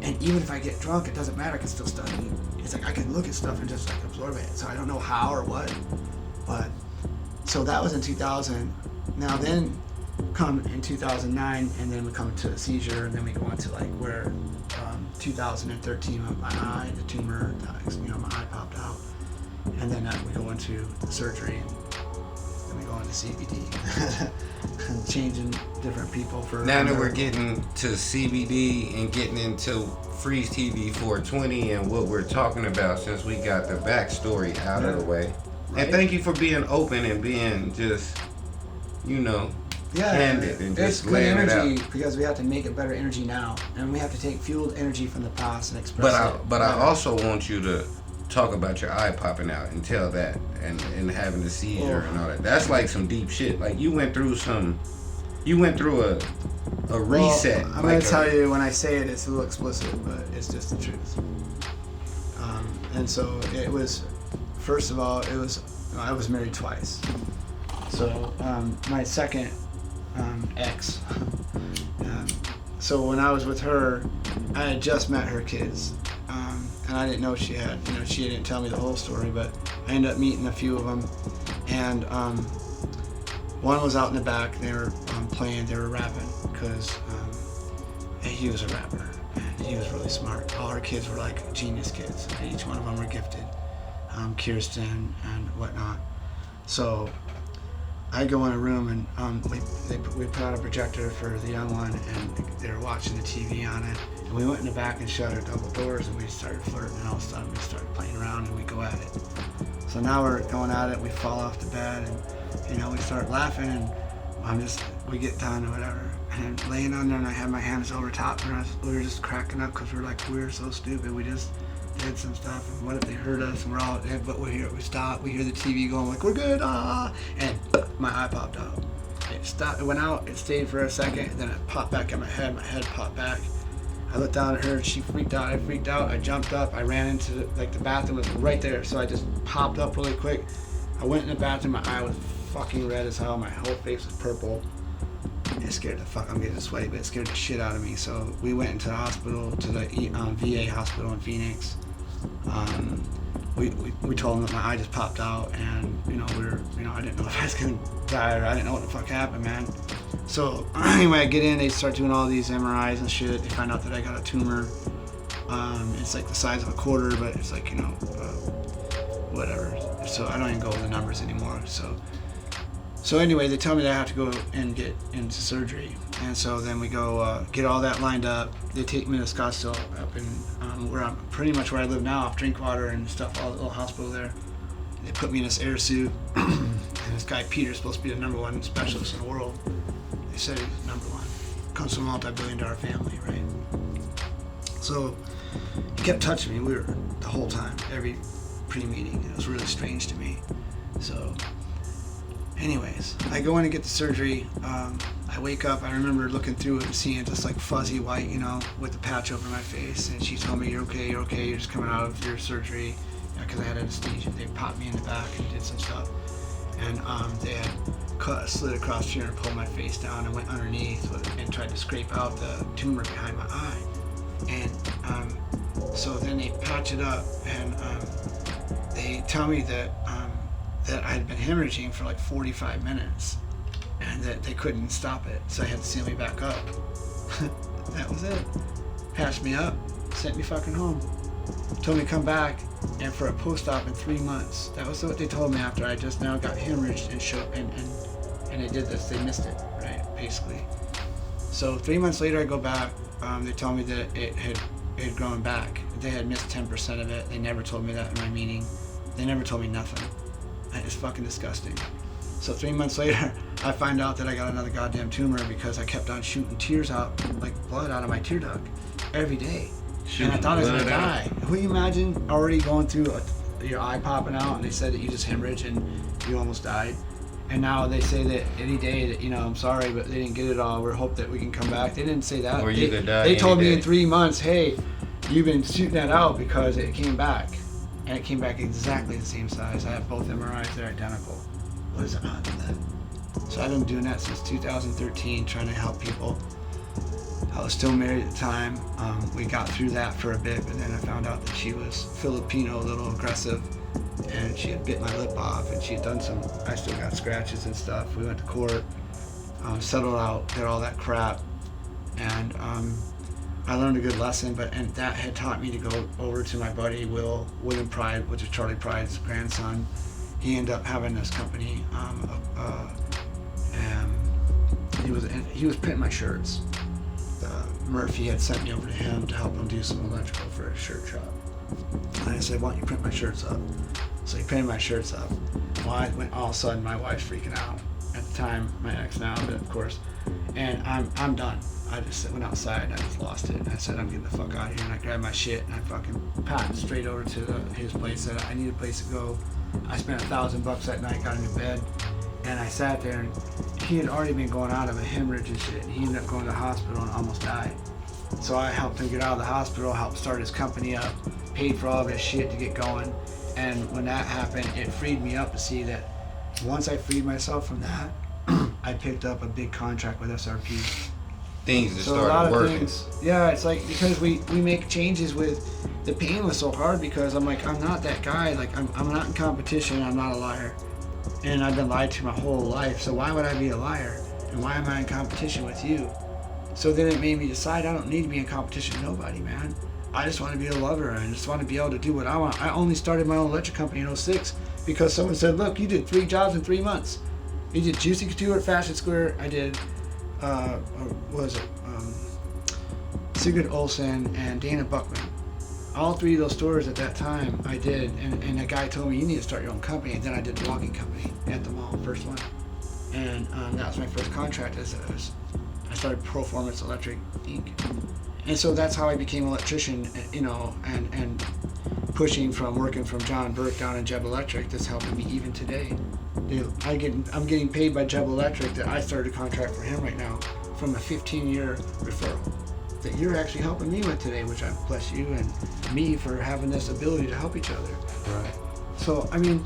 And even if I get drunk, it doesn't matter, I can still study. It's like I can look at stuff and just like absorb it. So I don't know how or what, but so that was in 2000. Now then come in 2009, and then we come to a seizure, and then we go on to like where 2013 with my eye, the tumor, you know, my eye popped out, and then we go into the surgery, and then we go into CBD. And changing different people for. Now that we're getting to CBD and getting into FREEZTV 420 and what we're talking about, since we got the backstory out of the way. Right. And thank you for being open and being just, you know, candid and just laying it out. Because we have to make a better energy now, and we have to take fueled energy from the past and express it. But I also want you to talk about your eye popping out and tell that, and having the seizure and all that. That's like some deep shit. Like you went through a reset. I'm gonna tell you, when I say it, it's a little explicit, but it's just the truth. And so it was, first of all, I was married twice. So my second ex. So when I was with her, I had just met her kids. And I didn't know she didn't tell me the whole story, but I ended up meeting a few of them, and one was out in the back. They were playing, they were rapping, because he was a rapper, and he was really smart. All her kids were like genius kids. Each one of them were gifted, Kirsten and whatnot. So I go in a room, and we put out a projector for the young one, and they were watching the TV on it. And we went in the back and shut our double doors, and we started flirting, and all of a sudden we started playing around, and we go at it. So now we're going at it. We fall off the bed, and you know, we start laughing, and we get done or whatever. And I'm laying on there, and I had my hands over top, and we were just cracking up because we were so stupid. We just did some stuff, and what if they heard us, and we're all, but we stop, we hear the TV going like, we're good, and my eye popped out. it stopped. It went out. It stayed for a second. And then it popped back in my head. My head popped back. I looked down at her. She freaked out. I freaked out. I jumped up. I ran into the bathroom was right there. So I just popped up really quick. I went in the bathroom. My eye was fucking red as hell. My whole face was purple. It scared the fuck. I'm getting sweaty, but it scared the shit out of me. So we went into the hospital, to the VA hospital in Phoenix. We told them that my eye just popped out, and I didn't know if I was gonna die or I didn't know what the fuck happened, man. So anyway, I get in, they start doing all these MRIs and shit. They find out that I got a tumor. It's like the size of a quarter, but it's like whatever. So I don't even go with the numbers anymore. So anyway, they tell me that I have to go and get into surgery. And so then we go get all that lined up. They take me to Scottsdale up in where I'm pretty much where I live now, off Drinkwater and stuff, all the little hospital there. They put me in this air suit. And this guy Peter's supposed to be the #1 specialist in the world. They said he's #1. Comes from a multi-billion-dollar family, right? So he kept touching me. We were the whole time, every pre-meeting. It was really strange to me. So anyways, I go in and get the surgery. I wake up, I remember looking through it and seeing just like fuzzy white, with the patch over my face. And she told me, you're okay, you're just coming out of your surgery. Because I had anesthesia. They popped me in the back and did some stuff. And they had cut a slit across here and pulled my face down and went underneath and tried to scrape out the tumor behind my eye. And so then they patch it up, and they tell me that I had been hemorrhaging for like 45 minutes and that they couldn't stop it, so I had to seal me back up. That was it. Patched me up, sent me fucking home. Told me to come back and for a post-op in 3 months. That was what they told me after I just now got hemorrhaged and they did this. They missed it, right, basically. So 3 months later I go back. They told me that it had grown back. They had missed 10% of it. They never told me that in my meeting. They never told me nothing. It's fucking disgusting. So 3 months later, I find out that I got another goddamn tumor because I kept on shooting tears out, like blood out of my tear duct every day. And I thought I was gonna die. Will you imagine already going through your eye popping out, and they said that you just hemorrhaged and you almost died? And now they say that any day that, I'm sorry, but they didn't get it all. We hope that we can come back. They didn't say that. Or you could die. They told me in 3 months, hey, you've been shooting that out because it came back. And it came back exactly the same size. I have both MRIs, they're identical. What is the odds of that? So I've been doing that since 2013, trying to help people. I was still married at the time. We got through that for a bit, but then I found out that she was Filipino, a little aggressive, and she had bit my lip off, and she had done I still got scratches and stuff. We went to court, settled out, did all that crap, and I learned a good lesson, and that had taught me to go over to my buddy William Pride, which is Charlie Pride's grandson. He ended up having this company, and he was printing my shirts. Murphy had sent me over to him to help him do some electrical for a shirt shop. And I said, why don't you print my shirts up? So he printed my shirts up. Well, all of a sudden my wife's freaking out. At the time, my ex now, but of course. And I'm done. I just went outside and I just lost it. And I said, I'm getting the fuck out of here. And I grabbed my shit and I fucking packed straight over to his place. Said, I need a place to go. I spent $1,000 that night, got a new bed. And I sat there, and he had already been going out of a hemorrhage and shit. And he ended up going to the hospital and almost died. So I helped him get out of the hospital, helped start his company up, paid for all of his shit to get going. And when that happened, it freed me up to see that once I freed myself from that, I picked up a big contract with SRP. Things that So started a lot of working. things, yeah, it's like because we make changes with the pain was so hard because I'm like, I'm not that guy. Like I'm not in competition. I'm not a liar. And I've been lied to my whole life, so why would I be a liar? And why am I in competition with you? So then it made me decide I don't need to be in competition with nobody, man. I just want to be a lover. I just want to be able to do what I want. I only started my own electric company in 2006 because someone said, look, you did 3 jobs in 3 months. You did Juicy Couture at Fashion Square. I did, Sigrid Olsen and Dana Buckman. All 3 of those stores at that time I did, and a guy told me, you need to start your own company, and then I did the walking company at the mall, first one. And that was my first contract I started Performance Electric Inc. And so that's how I became an electrician, and pushing from working from John Burke down in Jeb Electric that's helping me even today. I'm getting paid by Jeb Electric that I started a contract for him right now from a 15-year referral that you're actually helping me with today, which I bless you and me for having this ability to help each other. Right. So, I mean,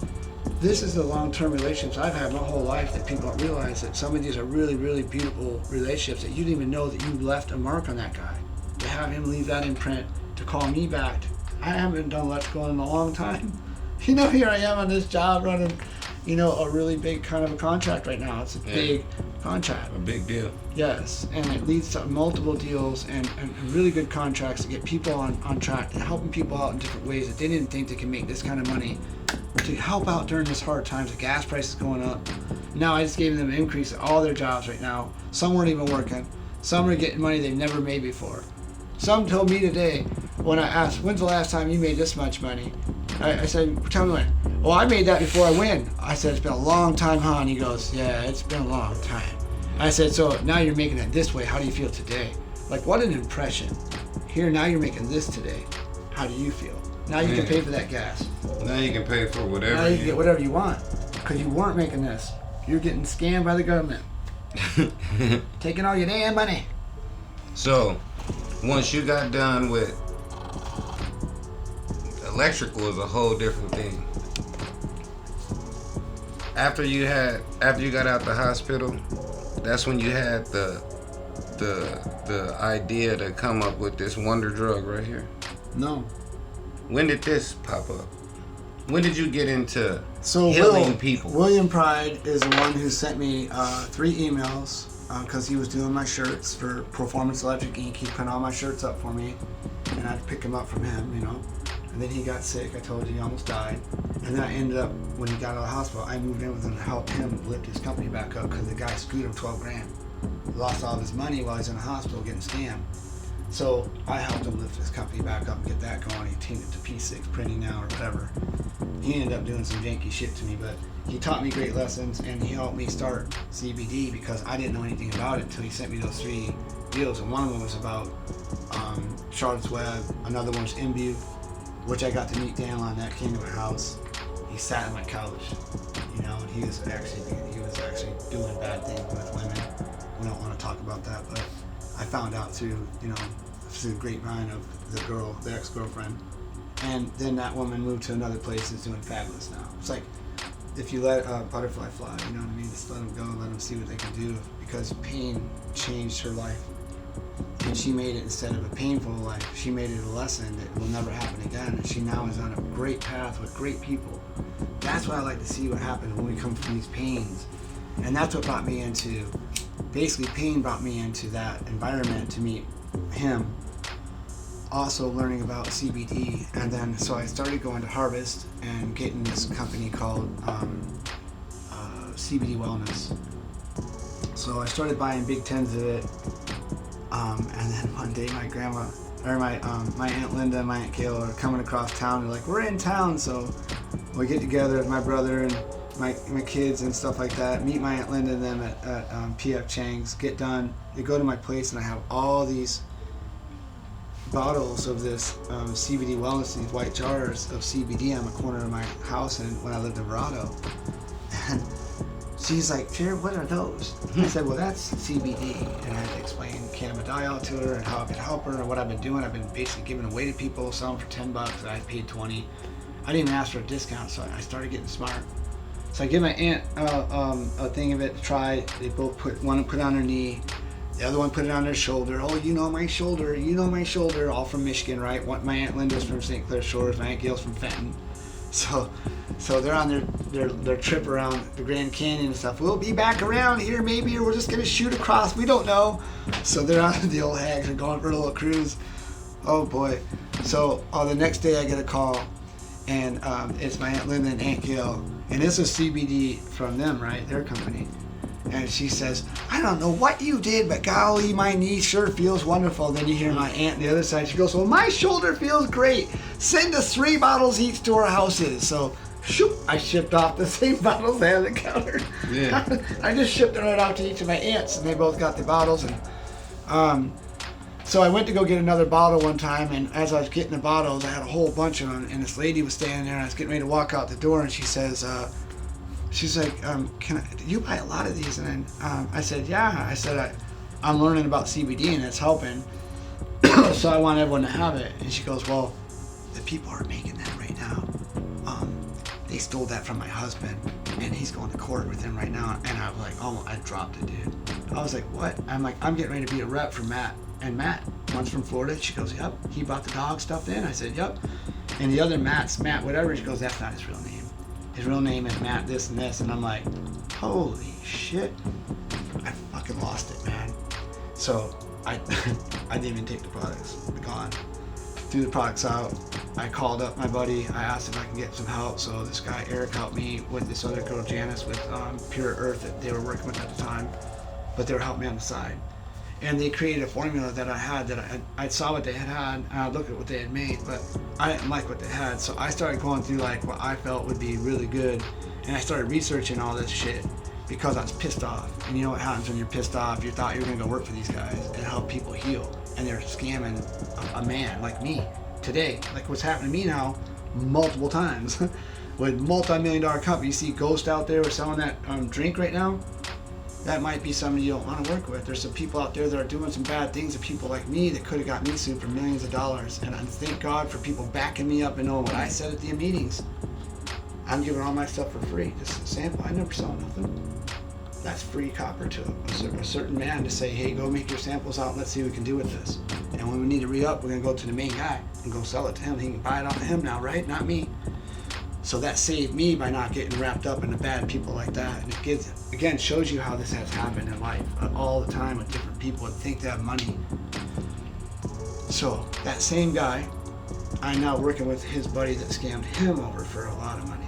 this is the long-term relationships I've had my whole life that people don't realize that some of these are really, really beautiful relationships that you didn't even know that you left a mark on that guy. To have him leave that imprint, to call me back. I haven't done electrical in a long time. You know, here I am on this job running, you know, a really big kind of a contract right now. It's a big contract. A big deal. Yes, and it leads to multiple deals and really good contracts to get people on track and helping people out in different ways that they didn't think they could make this kind of money to help out during this hard times. The gas prices going up. Now I just gave them an increase in all their jobs right now. Some weren't even working. Some are getting money they've never made before. Some told me today when I asked, when's the last time you made this much money? I said, tell me when. Oh, I made that before I win. I said, it's been a long time, huh? And he goes, yeah, it's been a long time. I said, so now you're making it this way. How do you feel today? Like, what an impression. Here, now you're making this today. How do you feel? Now you can pay for that gas. Now you can pay for whatever. Now you can get whatever you want. Because you weren't making this. You're getting scammed by the government. Taking all your damn money. So, once you got done with electrical is a whole different thing. After you got out the hospital, that's when you had the idea to come up with this wonder drug right here. No. When did this pop up? When did you get into healing people? William Pride is the one who sent me 3 emails because he was doing my shirts for Performance Electric Inc. He put all my shirts up for me, and I'd pick them up from him, you know. And then he got sick. I told you he almost died. And then I ended up, when he got out of the hospital, I moved in with him to help him lift his company back up because the guy screwed him 12 grand. He lost all of his money while he was in the hospital getting scammed. So I helped him lift his company back up and get that going. He teamed it to P6 printing now or whatever. He ended up doing some janky shit to me, but he taught me great lessons and he helped me start CBD because I didn't know anything about it until he sent me those 3 deals. And one of them was about Charlotte's Web, another one was Imbue, which I got to meet Dan on. That came to my house. He sat on my couch, you know, and he was actually doing bad things with women. We don't want to talk about that, but I found out through, you know, through the grapevine of the girl, the ex-girlfriend. And then that woman moved to another place and is doing fabulous now. It's like if you let a butterfly fly, you know what I mean? Just let them go, let them see what they can do, because pain changed her life. And she made it, instead of a painful life, she made it a lesson that will never happen again. And she now is on a great path with great people. That's what I like to see what happens when we come from these pains. And that's what brought me into, basically pain brought me into that environment to meet him. Also learning about CBD. And then, so I started going to Harvest and getting this company called CBD Wellness. So I started buying big tins of it. And then one day my grandma, or my Aunt Linda and my Aunt Kayla are coming across town. They're like, we're in town, so we get together with my brother and my kids and stuff like that, meet my Aunt Linda and them at PF Chang's, get done. They go to my place and I have all these bottles of this CBD Wellness, these white jars of CBD on the corner of my house and when I lived in Verado. And she's like, Jared, what are those? I said, well, that's CBD. And I had to explain cannabidiol to her and how I could help her and what I've been doing. I've been basically giving away to people, some for $10, and I paid $20. I didn't even ask for a discount, so I started getting smart. So I give my aunt a thing of it to try. They both one put it on their knee, the other one put it on their shoulder. Oh, you know my shoulder, all from Michigan, right? My Aunt Linda's from St. Clair Shores, my Aunt Gail's from Fenton. So they're on their trip around the Grand Canyon and stuff. We'll be back around here maybe, or we're just gonna shoot across. We don't know. So they're on the old hags and going for a little cruise. Oh boy. So the next day I get a call, and it's my Aunt Linda and Aunt Gail, and this is CBD from them, right? Their company. And she says, I don't know what you did, but golly, my knee sure feels wonderful. Then you hear my aunt on the other side. She goes, well, my shoulder feels great. Send us 3 bottles each to our houses. So, shoot, I shipped off the same bottles they had on the counter. Yeah. I just shipped it right off to each of my aunts, and they both got the bottles. And So I went to go get another bottle one time, and as I was getting the bottles, I had a whole bunch of them, and this lady was standing there, and I was getting ready to walk out the door, and she says, she's like, do you buy a lot of these? And then I said, yeah. I said, I'm learning about CBD, and it's helping, so I want everyone to have it. And she goes, well, the people are making that right now. They stole that from my husband, and he's going to court with him right now. And I was like, oh, I dropped it, dude. I was like, what? I'm like, I'm getting ready to be a rep for Matt. And Matt, one's from Florida. She goes, yep. He brought the dog stuff in. I said, yep. And the other Matt's Matt whatever. She goes, that's not his real name. His real name is Matt this and this. And I'm like, holy shit. I fucking lost it, man. So I didn't even take the products. They're gone. Threw the products out. I called up my buddy. I asked if I could get some help. So this guy Eric helped me with this other girl Janice with Pure Earth that they were working with at the time, but they were helping me on the side. And they created a formula that I had that I saw what they had and I looked at what they had made, but I didn't like what they had. So I started going through like what I felt would be really good, and I started researching all this shit because I was pissed off. And you know what happens when you're pissed off? You thought you were gonna go work for these guys and help people heal, and they're scamming a man like me today, like what's happening to me now multiple times with multi-million-dollar companies. You see Ghost out there selling that drink right now. That might be somebody you don't want to work with. There's some people out there that are doing some bad things to people like me that could have got me sued for millions of dollars. And I thank God for people backing me up and knowing what I said at the meetings. I'm giving all my stuff for free. Just a sample. I never saw nothing. That's free copper to a certain man to say, hey, go make your samples out and let's see what we can do with this. And when we need to re-up, we're going to go to the main guy and go sell it to him. He can buy it off of him now, right? Not me. So that saved me by not getting wrapped up in the bad people like that. And it gives, again, shows you how this has happened in life all the time with different people that think they have money. So that same guy, I'm now working with his buddy that scammed him over for a lot of money.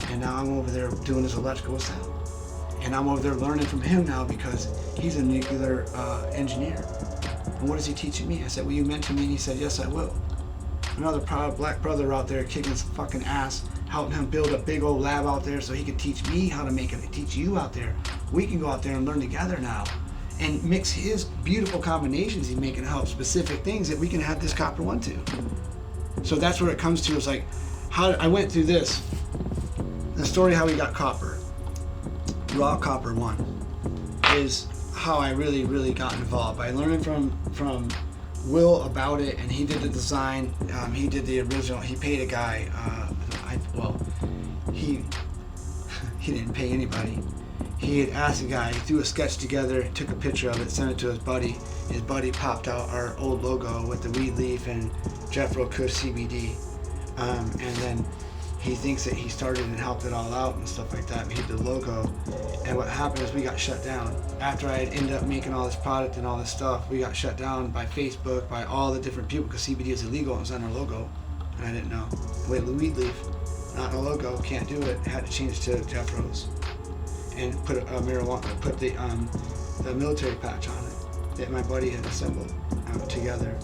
And now I'm over there doing his electrical stuff. And I'm over there learning from him now because he's a nuclear engineer. And what is he teaching me? I said, will you mentor me? And he said, yes, I will. Another proud black brother out there kicking his fucking ass, helping him build a big old lab out there so he could teach me how to make it, teach you out there. We can go out there and learn together now and mix his beautiful combinations he's making to help specific things that we can add this copper one to. So that's where it comes to. It's like, how I went through this, the story how we got copper, raw copper one, is how I really got involved by learning from Will about it, and he did the design. He did the original. He paid a guy. He didn't pay anybody. He had asked a guy. He threw a sketch together, took a picture of it, sent it to his buddy. His buddy popped out our old logo with the weed leaf and Jefro Kush CBD, and then he thinks that he started and helped it all out and stuff like that. He did the logo, and what happened is we got shut down. After I had ended up making all this product and all this stuff, we got shut down by Facebook, by all the different people, because CBD is illegal. It was on our logo, and I didn't know. Wait, the weed leaf, not a logo, can't do it. Had to change to Jefro's, and put marijuana, put the military patch on it that my buddy had assembled together.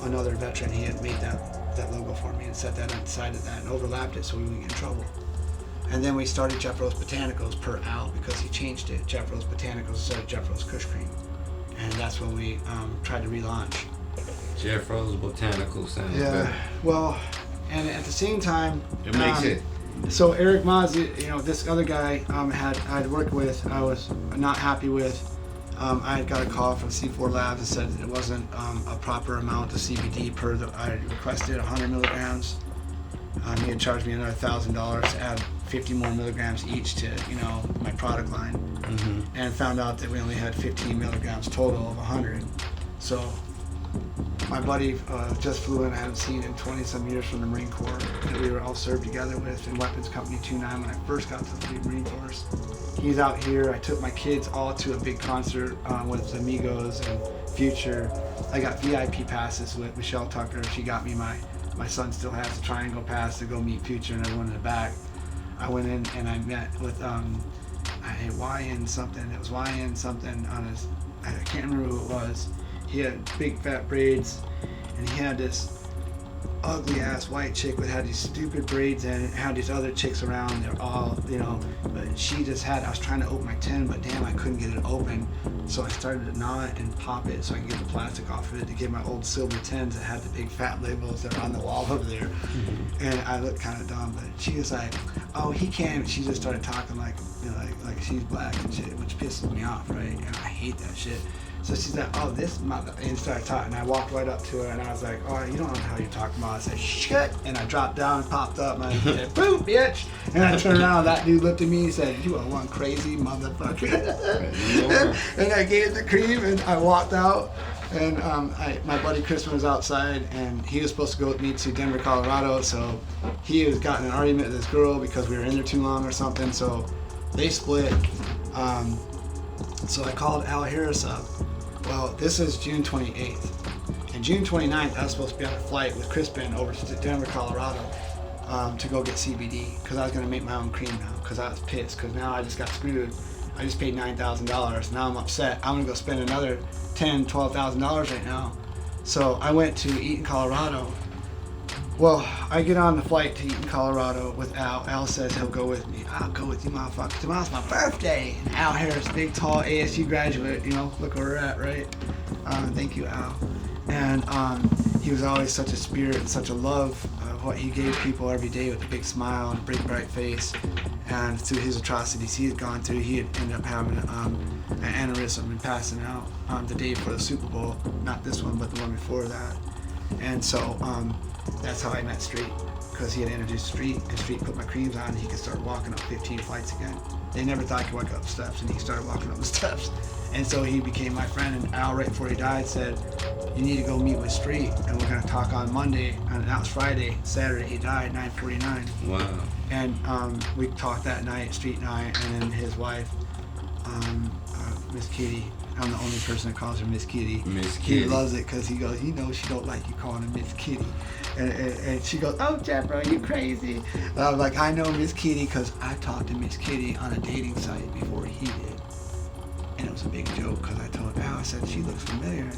Another veteran, he had made that logo for me and set that inside of that and overlapped it so we wouldn't get in trouble. And then we started Jefro's Botanicals per Al because he changed it. Jefro's Botanicals instead of Jefro's Kush Cream. And that's when we tried to relaunch. Jefro's Botanicals sounds better. Well, and at the same time, it makes it. So Eric Maz, this other guy I'd worked with, I was not happy with. I had got a call from C4 Labs and said that it wasn't a proper amount of CBD per I requested 100 milligrams. He had charged me another $1,000 to add 50 more milligrams each to my product line, and found out that we only had 15 milligrams total of 100. So my buddy just flew in. I hadn't seen in 20 some years from the Marine Corps that we were all served together with in Weapons Company 29 when I first got to the Marine Corps. He's out here. I took my kids all to a big concert with Amigos and Future. I got VIP passes with Michelle Tucker. She got me my son still has the Triangle pass to go meet Future and everyone in the back. I went in and I met with YN something. It was YN something on his, I can't remember who it was. He had big fat braids and he had this ugly ass white chick that had these stupid braids and had these other chicks around. They're all, but she just had, I was trying to open my tin, but damn, I couldn't get it open. So I started to gnaw it and pop it so I could get the plastic off of it to get my old silver tins that had the big fat labels that are on the wall over there. And I looked kind of dumb, but she was like, oh, he can't. She just started talking like she's black and shit, which pisses me off, right? And I hate that shit. So she's like, oh, this mother, and started talking. And I walked right up to her and I was like, oh, you don't know how you're talking about. I said, shit. And I dropped down and popped up and I said, boom, bitch. And I turned around, that dude looked at me and said, you are one crazy motherfucker. And I gave the cream and I walked out. And my buddy Crispin was outside and he was supposed to go with me to Denver, Colorado. So he was gotten an argument with this girl because we were in there too long or something. So they split. So I called Al Harris up. Well, this is June 28th. And June 29th, I was supposed to be on a flight with Crispin over to Denver, Colorado to go get CBD because I was going to make my own cream now because I was pissed because now I just got screwed. I just paid $9,000. Now I'm upset. I'm going to go spend another $10,000, $12,000 right now. So I went to Eaton, Colorado. Well, I get on the flight to Eaton, Colorado with Al. Al says he'll go with me. I'll go with you, motherfucker. Tomorrow's my birthday. And Al Harris, big, tall ASU graduate, look where we're at, right? Thank you, Al. And he was always such a spirit and such a love of what he gave people every day with a big smile and a big, bright face. And through his atrocities he had gone through, he had ended up having an aneurysm and passing out the day before the Super Bowl. Not this one, but the one before that. And so that's how I met Street, because he had introduced Street, and Street put my creams on and he could start walking up 15 flights again. They never thought he could walk up steps, and he started walking up the steps. And so he became my friend, and Al, right before he died, said, you need to go meet with Street, and we're going to talk on Monday, and that was Friday. Saturday he died, 9:49. Wow. And we talked that night, Street and I, and then his wife, Miss Kitty. I'm the only person that calls her Miss Kitty. Miss Kitty. He loves it because he goes, she don't like you calling her Miss Kitty. And she goes, oh, Jefro, you crazy. And I was like, I know Miss Kitty because I talked to Miss Kitty on a dating site before he did. And it was a big joke because I told Al, I said, she looks familiar.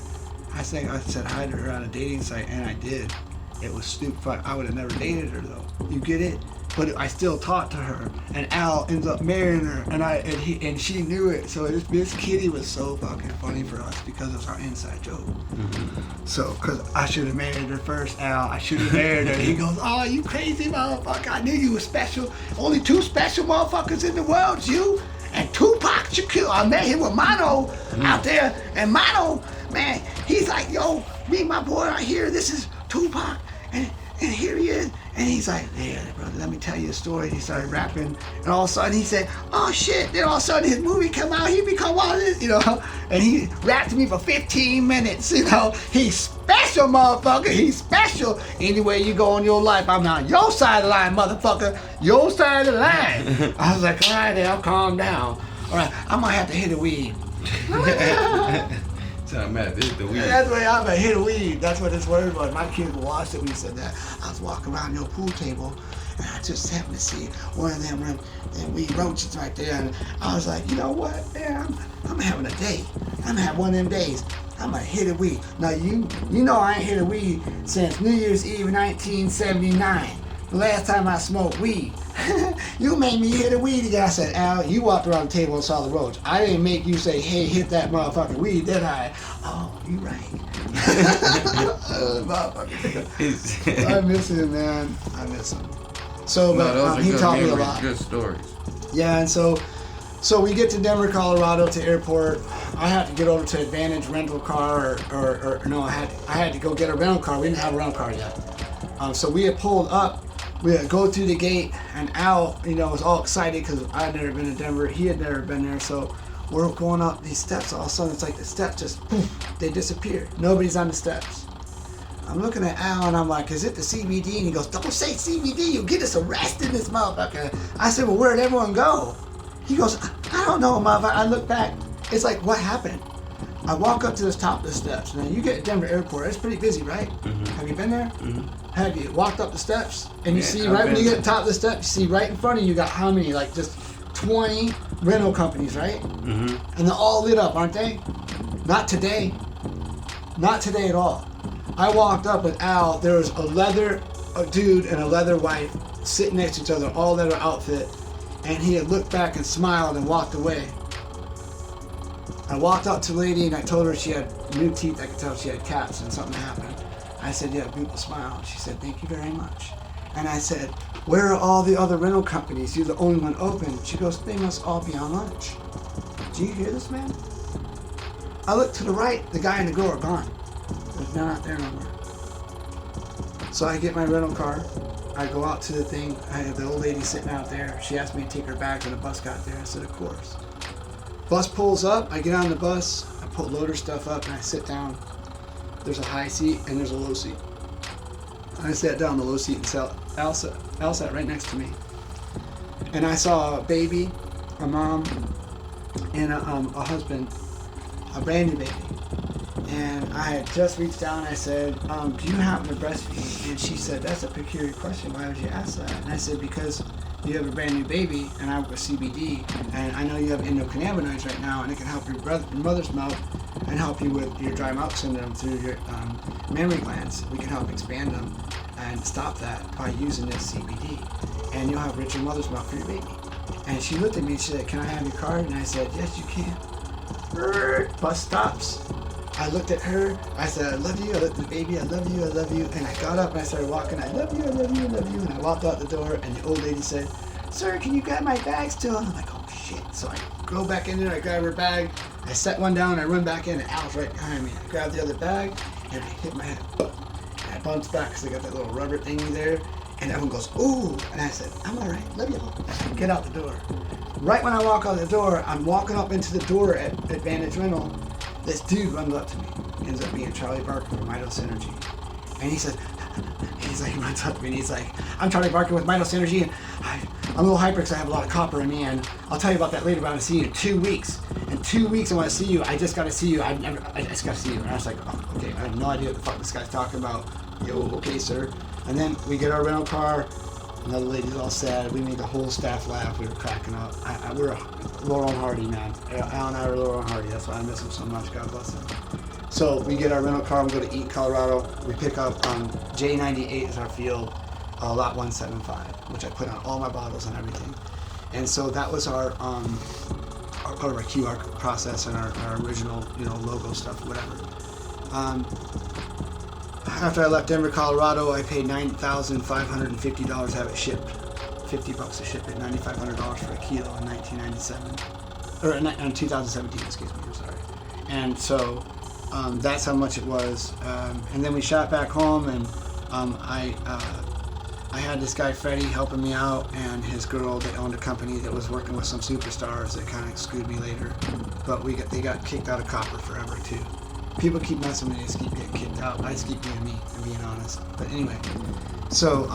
I said hi to her on a dating site, and I did. It was stupid. I would have never dated her, though. You get it? But I still talked to her, and Al ends up marrying her, and she knew it. So this Miss Kitty was so fucking funny for us because it was our inside joke. Mm-hmm. So, cause I should have married her first, Al. I should have married her. He goes, "Oh, you crazy motherfucker! I knew you were special. Only two special motherfuckers in the world, you and Tupac Shakur. I met him with Mono out there, and Mono, man, he's like, yo, me and my boy right here. This is Tupac, and here he is." And he's like, yeah, brother, let me tell you a story. He started rapping, and all of a sudden he said, oh shit, then all of a sudden his movie come out, he become all this, and he rapped to me for 15 minutes, He's special, motherfucker, he's special. Anywhere you go in your life, I'm on your side of the line, motherfucker, your side of the line. I was like, all right, now calm down. All right, I might have to hit a weed. That's why I'm a hit a weed. That's what this word was. My kids watched it when he said that. I was walking around your pool table, and I just happened to see one of them weed roaches right there, and I was like, you know what, man, I'm having a day. I'm having one of them days. I'm gonna hit a weed. Now you know I ain't hit a weed since New Year's Eve 1979. The last time I smoked weed. You made me hit a weed again. I said, Al, you walked around the table and saw the roach. I didn't make you say, hey, hit that motherfucking weed, did I? Oh, you right. I miss him, man. I miss him. So, but he taught me a lot. Good stories. Yeah, and so we get to Denver, Colorado, to airport. I had to get over to Advantage rental car, or no, I had to go get a rental car. We didn't have a rental car yet. So we had pulled up. We had to go through the gate, and Al, was all excited because I had never been to Denver. He had never been there, so we're going up these steps. All of a sudden, it's like the steps just, poof, they disappear. Nobody's on the steps. I'm looking at Al, and I'm like, is it the CBD? And he goes, don't say CBD, you'll get us arrested, this motherfucker. I said, well, where'd everyone go? He goes, I don't know, motherfucker. I look back. It's like, what happened? I walk up to the top of the steps. Now, you get to Denver Airport. It's pretty busy, right? Mm-hmm. Have you been there? Mm-hmm. Have you walked up the steps? And you see right when you get to the top of the steps, you see right in front of you got how many? Like just 20 rental companies, right? Mm-hmm. And they're all lit up, aren't they? Not today. Not today at all. I walked up with Al. There was a dude and a leather wife sitting next to each other, all leather outfit, and he had looked back and smiled and walked away. I walked up to the lady and I told her she had new teeth. I could tell she had caps and something happened. I said, yeah, beautiful smile. She said, thank you very much. And I said, where are all the other rental companies? You're the only one open. She goes, they must all be on lunch. Do you hear this, man? I look to the right, the guy in the door gone. There's none out there no more. So I get my rental car. I go out to the thing. I have the old lady sitting out there. She asked me to take her bags when the bus got there. I said, of course. Bus pulls up. I get on the bus. I put loader stuff up and I sit down. There's a high seat and there's a low seat. I sat down in the low seat and Al sat right next to me. And I saw a baby, a mom, and a husband, a brand new baby. And I had just reached down and I said, do you happen to breastfeed? And she said, that's a peculiar question. Why would you ask that? And I said, because you have a brand new baby and I work with CBD and I know you have endocannabinoids right now and it can help your mother's milk and help you with your dry mouth syndrome through your mammary glands. We can help expand them and stop that by using this CBD. And you'll have richer mother's milk for your baby. And she looked at me and she said, can I have your card? And I said, yes, you can. Bus stops. I looked at her, I said, I love you, I looked at the baby, I love you, I love you, and I got up and I started walking, I love you, I love you, I love you, and I walked out the door, and the old lady said, sir, can you grab my bag still? And I'm like, oh shit. So I go back in there, I grab her bag, I set one down, I run back in, and Al's right behind me. I grab the other bag, and I hit my head, and I bounced back because I got that little rubber thingy there, and everyone goes, ooh, and I said, I'm all right, love you. Get out the door. Right when I walk out the door, I'm walking up into the door at Advantage Rental. This dude runs up to me, ends up being Charlie Barker from Mito Synergy. And he says, he runs up to me and he's like, I'm Charlie Barker with Mito Synergy and I'm a little hyper because I have a lot of copper in me and I'll tell you about that later, but I'm going to see you in 2 weeks. In 2 weeks I want to see you, I just got to see you, I just got to see you. And I was like, oh, okay, I have no idea what the fuck this guy's talking about. Yo, okay, sir. And then we get our rental car, another lady's all sad, we made the whole staff laugh, we were cracking up. We're Laurel and Hardy, man. Al and I are Laurel and Hardy. That's why I miss him so much. God bless him. So we get our rental car. We go to Eat, Colorado. We pick up J98 is our field, lot 175, which I put on all my bottles and everything. And so that was our part of our QR process and our original, logo stuff, whatever. After I left Denver, Colorado, I paid $9,550 to have it shipped. $50 to ship it, $9,500 for a kilo in 1997, or in 2017, excuse me, I'm sorry. And so that's how much it was. And then we shot back home, and I had this guy Freddie helping me out, and his girl. They owned a company that was working with some superstars that kind of screwed me later. But they got kicked out of copper forever too. People keep messing with me, they just keep getting kicked out. I just keep being me and being honest. But anyway. So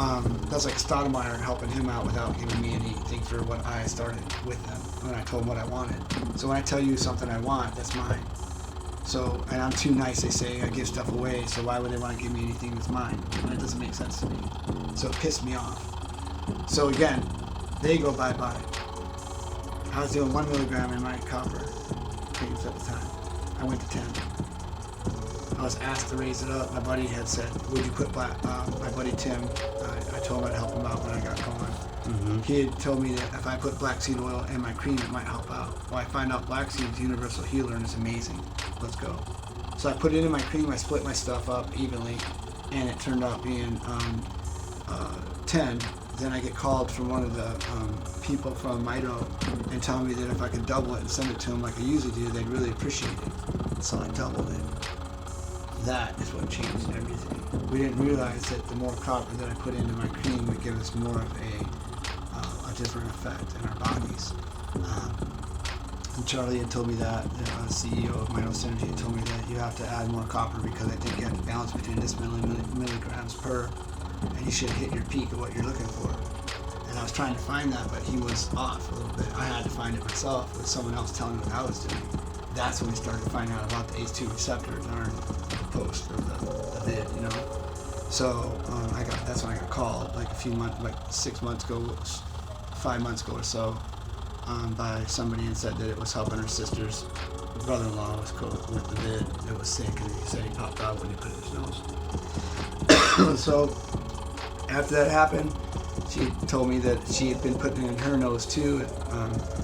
that's like Stoudemire helping him out without giving me anything for what I started with him when I told him what I wanted. So when I tell you something I want, that's mine. So, and I'm too nice, they say I give stuff away, so why would they want to give me anything that's mine? And it doesn't make sense to me. So it pissed me off. So again, they go bye-bye. I was doing 1 milligram in my copper creams at the time. I went to 10. I was asked to raise it up. My buddy had said, would you put my buddy Tim, I told him I'd help him out when I got going. Mm-hmm. He had told me that if I put black seed oil in my cream, it might help out. Well, I find out black seed's universal healer and it's amazing. Let's go. So I put it in my cream, I split my stuff up evenly, and it turned out being 10. Then I get called from one of the people from Mito and tell me that if I could double it and send it to them like I usually do, they'd really appreciate it. So I doubled it. That is what changed everything. We didn't realize that the more copper that I put into my cream would give us more of a different effect in our bodies. And Charlie had told me that, the CEO of Mito Synergy had told me that you have to add more copper because I think you have to balance between this milligrams per, and you should hit your peak of what you're looking for. And I was trying to find that, but he was off a little bit. I had to find it myself with someone else telling me what I was doing. That's when we started to find out about the ACE2 receptors in our post or the vid, So that's when I got called, like a few months, like 6 months ago, 5 months ago or so, by somebody and said that it was helping her sisters brother-in-law with the vid that was sick, and he said he popped out when he put it in his nose. So after that happened, she told me that she had been putting it in her nose too,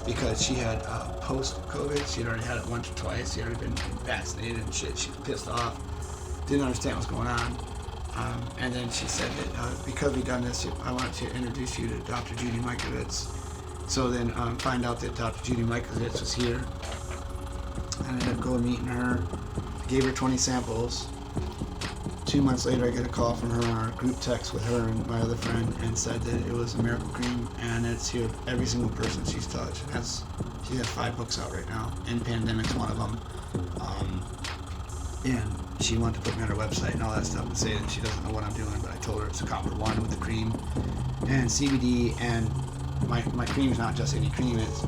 because she had post-COVID. She had already had it once or twice. She had already been vaccinated and shit. She was pissed off, didn't understand what was going on. And then she said that because we've done this, I want to introduce you to Dr. Judy Mikovits. So then find out that Dr. Judy Mikovits was here. I ended up going meeting her, gave her 20 samples. 2 months later, I get a call from her on our group text with her and my other friend, and said that it was a miracle cream, and it's healed every single person she's touched. She has 5 books out right now, and Pandemic's one of them. And she wanted to put me on her website and all that stuff and say that she doesn't know what I'm doing, but I told her it's a copper one with the cream and CBD, and my cream is not just any cream. It's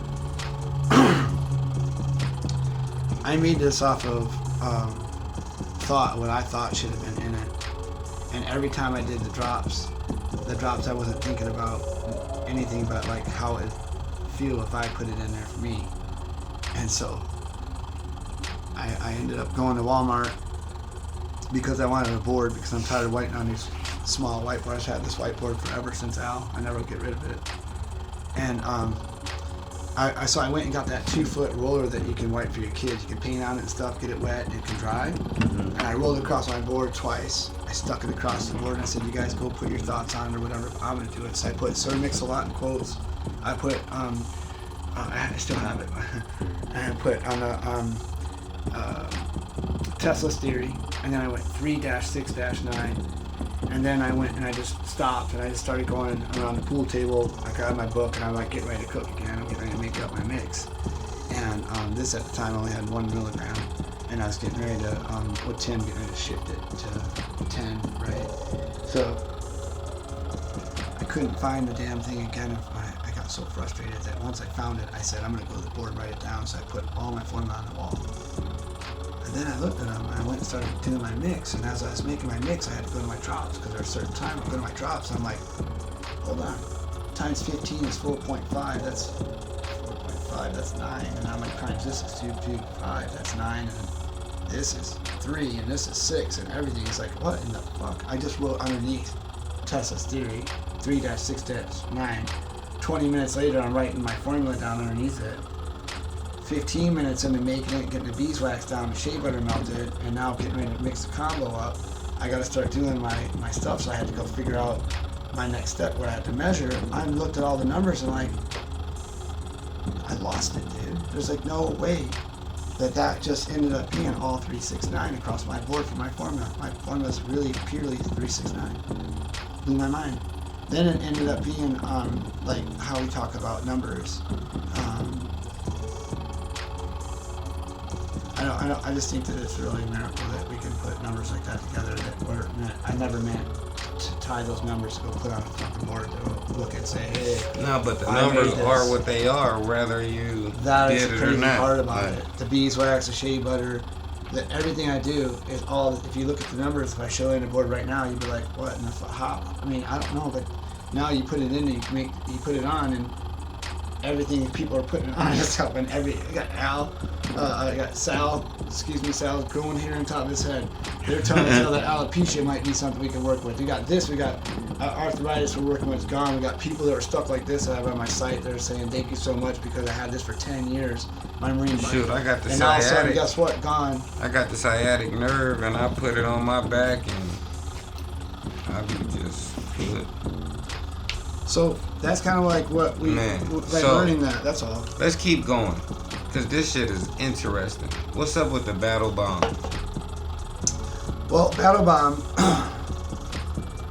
I made this off of what I thought should have been in it, and every time I did the drops I wasn't thinking about anything but like how it feel if I put it in there for me. And so I ended up going to Walmart because I wanted a board, because I'm tired of writing on these small whiteboards. I've had this whiteboard forever since Al. I never get rid of it. And so I went and got that 2-foot roller that you can wipe for your kids. You can paint on it and stuff, get it wet, and it can dry. Mm-hmm. And I rolled it across my board twice. I stuck it across the board and I said, you guys go put your thoughts on it or whatever. I'm going to do it. So I put Sir Mix-a-Lot in quotes. I put, I still have it. I put on Tesla's theory. And then I went 3-6-9. And then I went and I just stopped and I just started going around the pool table. I grabbed my book and I'm like getting ready to cook again. I'm getting ready to make up my mix. And this at the time only had 1 milligram. And I was getting ready to, with 10, getting ready to shift it to 10, right? So I couldn't find the damn thing again. I got so frustrated that once I found it, I said, I'm going to go to the board and write it down. So I put all my formula on the wall. And then I looked at them and I went and started doing my mix. And as I was making my mix, I had to go to my drops because there was a certain time I go to my drops. And I'm like, hold on, times 15 is 4.5. That's 4.5. That's 9. And I'm like, times this is 2.5. That's 9. And this is 3. And this is 6. And everything is like, what in the fuck? I just wrote underneath Tesla's theory 3-6-9. 20 minutes later, I'm writing my formula down underneath it. 15 minutes into making it, getting the beeswax down, the shea butter melted, and now getting ready to mix the combo up. I got to start doing my stuff, so I had to go figure out my next step where I had to measure. I looked at all the numbers and like, I lost it, dude. There's like no way that just ended up being all 369 across my board for my formula. My formula is really purely 369. Blew my mind. Then it ended up being like how we talk about numbers. I just think that it's really a miracle that we can put numbers like that together I never meant to tie those numbers to go put on a fucking board to look and say, hey. No, but the numbers are what they are, whether you that did is it the crazy or not. part about it. The beeswax, the shea butter, everything I do is all, if you look at the numbers, if I show you on the board right now, you'd be like, what in the fuck? How? I mean, I don't know, but now you put it in, you put it on, and everything people are putting on is helping. I got Al, I got Sal's growing hair on top of his head. They're telling us that alopecia might be something we can work with. We got this, we got arthritis we're working with, it's gone. We got people that are stuck like this that I have on my site that are saying thank you so much because I had this for 10 years. My marine bike. Shoot, I got the and all of a sudden, sciatic. guess what? Gone. I got the sciatic nerve and I put it on my back and I be just good. So that's kind of like what we learning that. That's all. Let's keep going, cause this shit is interesting. What's up with the Battle Balm? Well, Battle Balm.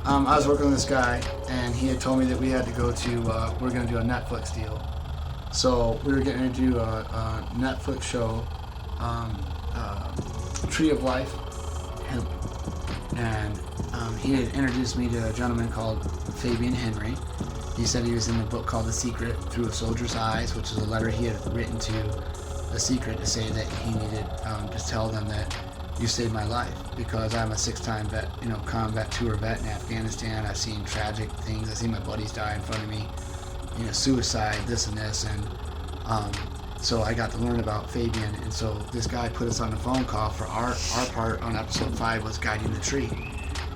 I was working with this guy, and he had told me that we had to go to. We're gonna do a Netflix deal. So we were getting to do a Netflix show, Tree of Life, and he had introduced me to a gentleman called Fabian Henry. He said he was in a book called The Secret Through a Soldier's Eyes, which is a letter he had written to The Secret to say that he needed to tell them that you saved my life, because I'm a 6-time vet, combat tour vet in Afghanistan. I've seen tragic things. I've seen my buddies die in front of me, suicide, this and this, and So I got to learn about Fabian, and so this guy put us on a phone call for our part on episode 5 was guiding the tree.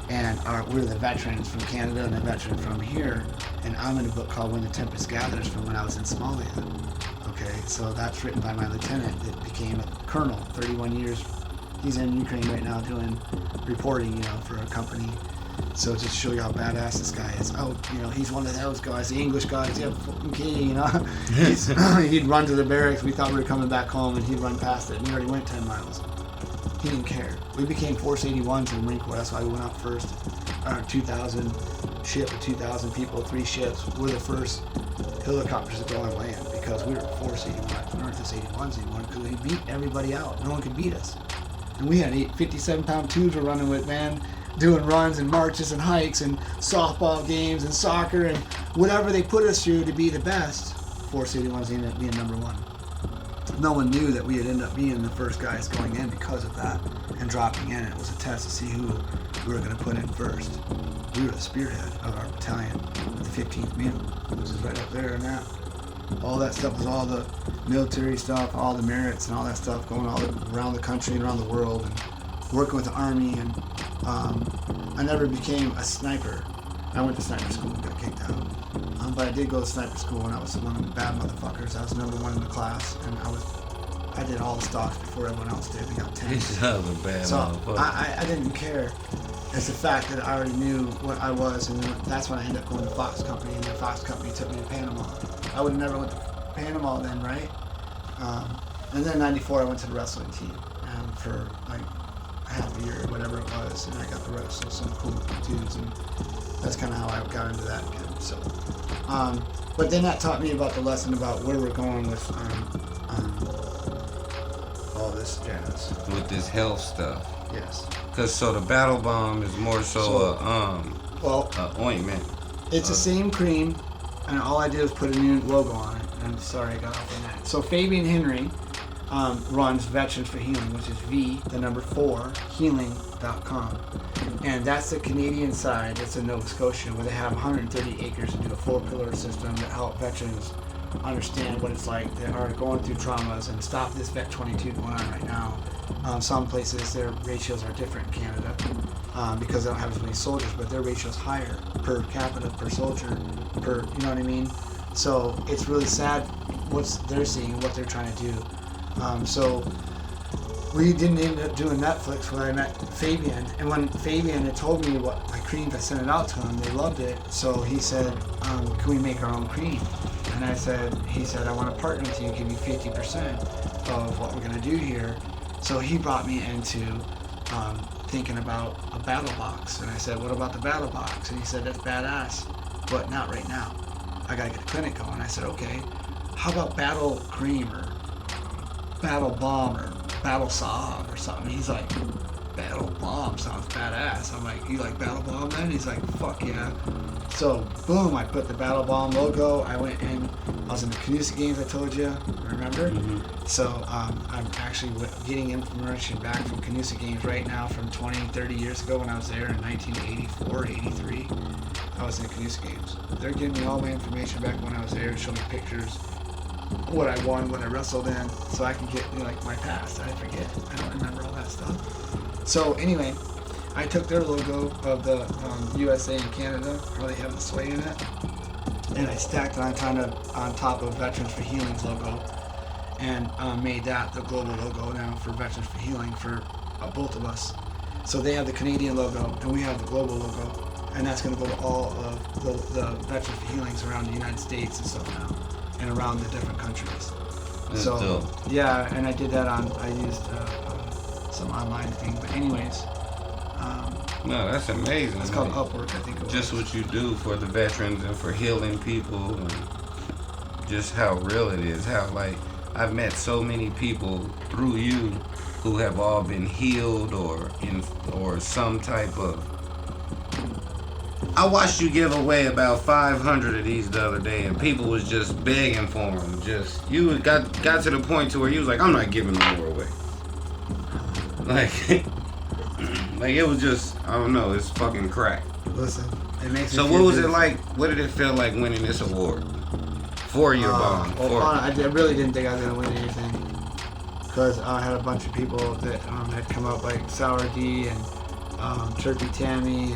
And we're the veterans from Canada and a veteran from here. And I'm in a book called When the Tempest Gathers from when I was in Somalia. Okay, so that's written by my lieutenant that became a colonel, 31 years. He's in Ukraine right now doing reporting, you know, for a company. So just to show you how badass this guy is. Oh, you know, he's one of those guys, the English guys. Yeah, fucking key, you know. He'd run to the barracks. We thought we were coming back home, and he'd run past it. And he already went 10 miles. He didn't care. We became Force 81s in the Marine Corps. That's why we went out first. Our 2,000 ship of 2,000 people, 3 ships. We're the first helicopters to go on land because we were Force 81. We weren't just 81s anymore because we beat everybody out. No one could beat us. And we had 57-pound tubes we're running with, man, doing runs and marches and hikes and softball games and soccer and whatever they put us through to be the best. Force 81s ended up being number 1. No one knew that we would end up being the first guys going in because of that and dropping in. It was a test to see who we were going to put in first. We were the spearhead of our battalion, the 15th MEU, which is right up there and that. All that stuff was all the military stuff, all the merits and all that stuff going all around the country and around the world and working with the Army. And I never became a sniper. I went to sniper school and got kicked out. But I did go to sniper school and I was one of the bad motherfuckers. I was number 1 in the class and I did all the stocks before everyone else did. We got 10. He's a bad motherfucker. I didn't care. It's the fact that I already knew what I was, and then that's when I ended up going to Fox Company, and then Fox Company took me to Panama. I would have never went to Panama then, right? And then in '94 I went to the wrestling team for like half a year or whatever it was, and I got to wrestle some cool dudes, and that's kind of how I got into that again. So, but then that taught me about the lesson about where we're going with all this jazz. With this health stuff. Yes. Cause so the Battle Balm is more so a ointment. It's the same cream, and all I did was put a new logo on it. And I'm sorry I got off on that. So Fabian Henry runs Veterans for Healing, which is 4 healing.com. And that's the Canadian side. It's in Nova Scotia, where they have 130 acres to do a 4-pillar system to help veterans understand what it's like. They are going through traumas and stop this Vet 22 going on right now. Some places their ratios are different in Canada because they don't have as many soldiers, but their ratio's higher per capita, per soldier, per, you know what I mean? So it's really sad what they're seeing, what they're trying to do. So we didn't end up doing Netflix when I met Fabian, and when Fabian had told me what my creams, I sent it out to him, they loved it. So he said, can we make our own cream? And he said, I want to partner with you, give you 50% of what we're going to do here. So he brought me into thinking about a battle box. And I said, what about the battle box? And he said, that's badass, but not right now. I got to get a clinic going. I said, okay, how about battle cream or battle balm or battle salve or something? He's like, battle balm sounds badass. I'm like, you like battle balm then? He's like, fuck yeah. So boom, I put the battle balm logo. I went in, I was in the Canusa games I told you, remember? Mm-hmm. So I'm actually getting information back from Canusa games right now from 20, 30 years ago when I was there in 1984, 83. I was in the Canusa games. They're giving me all my information back when I was there, show me pictures, what I won, what I wrestled in, so I can get like my past. I forget. I don't remember all that stuff. So anyway, I took their logo of the USA and Canada, where they have the sway in it, and I stacked it on top of Veterans for Healing's logo, and made that the global logo now for Veterans for Healing for both of us. So they have the Canadian logo, and we have the global logo, and that's going to go to all of the Veterans for Healings around the United States and stuff now, and around the different countries. That's so dope. Yeah, and I did that I used some online thing, but anyways. No, that's amazing. It's called Upwork, I think it was. Just what you do for the veterans and for healing people, and just how real it is. How, like, I've met so many people through you who have all been healed or some type of. I watched you give away about 500 of these the other day, and people was just begging for them. Just you got to the point to where you was like, I'm not giving no more away. Like it was just, I don't know, it's fucking crack. Listen, it makes me So feel what was good. it like? What did it feel like winning this award? For your bomb. I really didn't think I was gonna win anything because I had a bunch of people that had come up, like Sour D and Turkey Tammy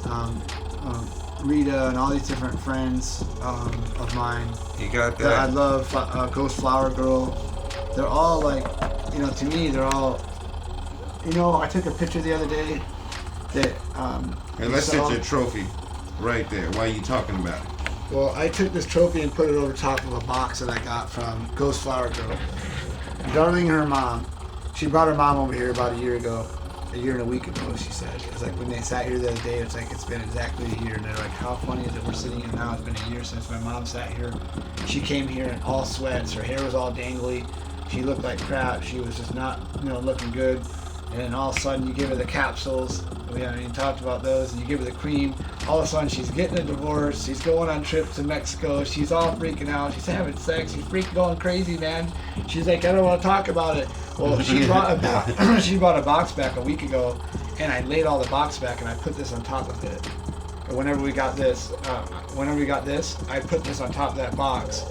and Rita and all these different friends of mine. You got that? I love Ghost Flower Girl. They're all like, to me, they're all. I took a picture the other day that. And let's set your trophy right there. Why are you talking about it? Well, I took this trophy and put it over top of a box that I got from Ghost Flower Girl. Darling and her mom. She brought her mom over here about a year and a week ago, she said. It's like when they sat here the other day, it's like it's been exactly a year. And they're like, how funny is it we're sitting here now? It's been a year since my mom sat here. She came here in all sweats. Her hair was all dangly. She looked like crap. She was just not, looking good. And then all of a sudden you give her the capsules. We haven't even talked about those. And you give her the cream. All of a sudden she's getting a divorce. She's going on trips to Mexico. She's all freaking out. She's having sex. She's freaking going crazy, man. She's like, I don't want to talk about it. Well, she brought a box back a week ago, and I laid all the box back, and I put this on top of it. And whenever we got this, I put this on top of that box,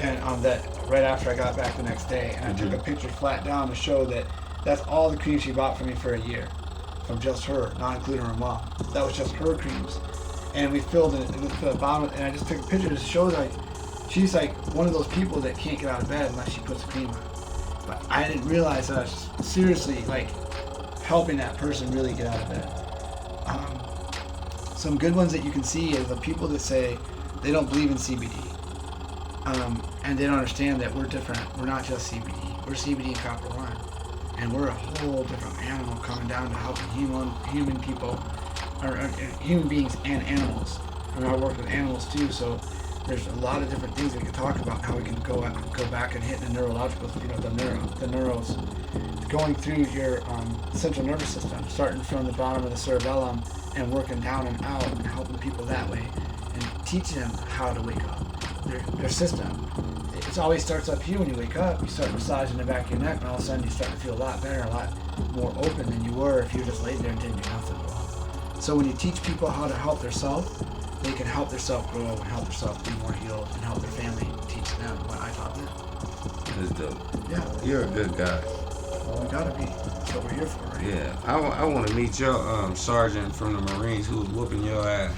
and on that right after I got back the next day, and I took a picture flat down to show that that's all the cream she bought for me for a year, from just her, not including her mom. That was just her creams, and we filled it and the bottom, and I just took a picture to show like she's like one of those people that can't get out of bed unless she puts cream on. But I didn't realize that I was seriously like helping that person really get out of bed. Some good ones that you can see is the people that say they don't believe in CBD, and they don't understand that we're different. We're not just CBD. We're CBD and copper one, and we're a whole different animal coming down to helping human people, or human beings and animals. I mean, I work with animals too, so. There's a lot of different things we can talk about, how we can go back and hit the neurological, the neurons, going through your central nervous system, starting from the bottom of the cerebellum and working down and out and helping people that way and teaching them how to wake up, their system. It always starts up here when you wake up. You start massaging the back of your neck, and all of a sudden you start to feel a lot better, a lot more open than you were if you just laid there and didn't do nothing. So when you teach people how to help themselves, they can help themselves grow and help themselves be more healed and help their family teach them what I taught them. That's dope. Yeah. You're a good guy. Well, we gotta be. That's what we're here for, right? Yeah. I want to meet your sergeant from the Marines who was whooping your ass.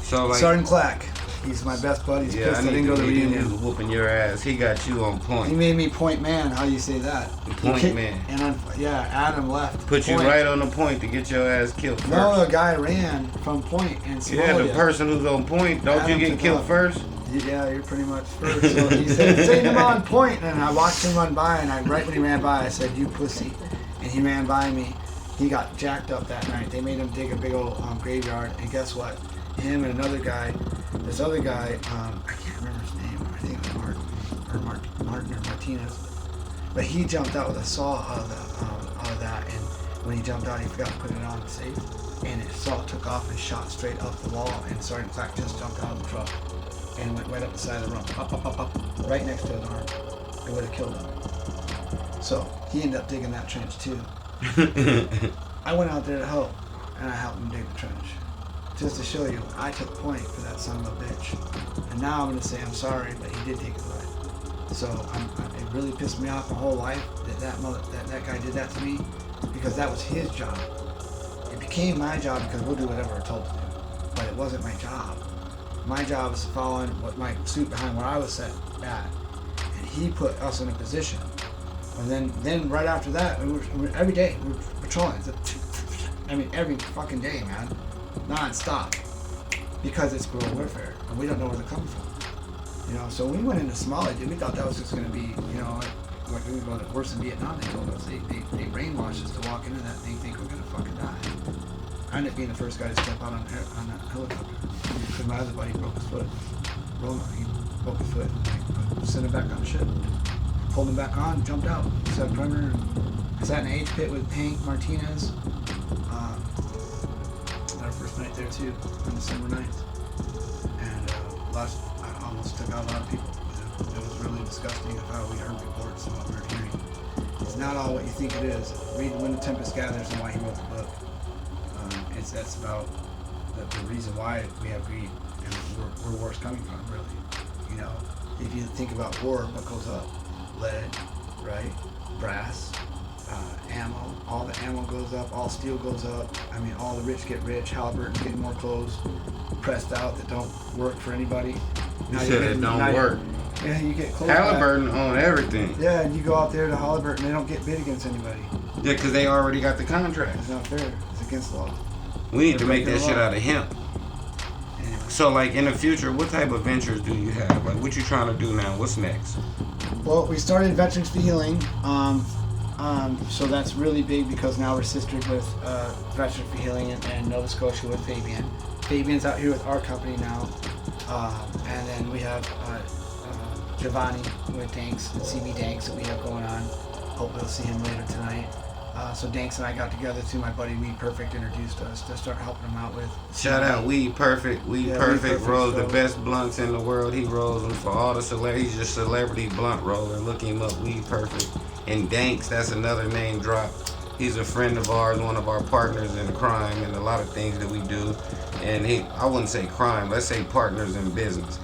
So like Sergeant Clack. He's my best buddy. He's pissed I didn't go to the reunion. He was whooping your ass. He got you on point. He made me point man. How do you say that? Point man. And Adam left. Put you right on the point to get your ass killed first. No, the guy ran from point in Somalia. Yeah, the person who's on point. Don't Adam you get killed first? Yeah, you're pretty much first. So he said, "Send him on point," and I watched him run by, and right when he ran by, I said, "You pussy," and he ran by me. He got jacked up that night. They made him dig a big old graveyard, and guess what? Him and another guy, this other guy, I can't remember his name. I think it was Martin or Martinez. But he jumped out with a saw out of that, and when he jumped out, he forgot to put it on the safe, and his saw took off and shot straight up the wall, and Sergeant Clack just jumped out of the truck and went right up the side of the ramp, up, right next to his arm. It would have killed him. So he ended up digging that trench too. I went out there to help, and I helped him dig the trench. Just to show you, I took point for that son of a bitch. And now I'm going to say I'm sorry, but he did take his life. So it really pissed me off my whole life that guy did that to me, because that was his job. It became my job because we'll do whatever we're told to do. But it wasn't my job. My job is following what my suit behind where I was set at. And he put us in a position. And then right after that, every day we were patrolling. Every fucking day, man. Non-stop, because it's guerrilla warfare and we don't know where they're coming from, so we went into Somalia, dude. We thought that was just going to be, like we were worse than Vietnam. They told us they brainwashed us to walk into that thing, think we're going to fucking die. I ended up being the first guy to step out on a helicopter because my other buddy broke his foot. He broke his foot. Sent him back on the ship, pulled him back on, jumped out, set a perimeter. I sat in an H pit with Hank Martinez. Our first night there too, on December 9th. And I almost took out a lot of people. It was really disgusting of how we heard reports and what we were hearing. It's not all what you think it is. Read When the Tempest Gathers and why he wrote the book. That's about the reason why we have greed and where war's coming from, really. think about war, what goes up? Lead, right? Brass, ammo. All the ammo goes up. All steel goes up. I mean, all the rich get rich. Halliburton's getting more clothes pressed out that don't work for anybody. You said it don't work. Yeah, you get clothes. Halliburton on everything. Yeah, and you go out there to Halliburton, they don't get bid against anybody. Yeah, because they already got the contract. It's not fair. It's against law. We need to make that shit out of hemp. Anyway. So, like, in the future, what type of ventures do you have? Like, what you trying to do now? What's next? Well, we started Veterans for Healing. So that's really big because now we're sistered with Veterans for Healing and Nova Scotia with Fabian. Fabian's out here with our company now. And then we have Giovanni with Danks and CB Danks that we have going on. Hopefully we'll see him later tonight. So Danks and I got together too. My buddy Weed Perfect introduced us to start helping him out with. Shout out Weed Perfect. Weed Perfect rolls the best blunts in the world. He rolls them for all the celebrities. He's a celebrity blunt roller. Look him up, Weed Perfect. And Danks, that's another name drop. He's a friend of ours, one of our partners in crime and a lot of things that we do. And I wouldn't say crime, let's say partners in business.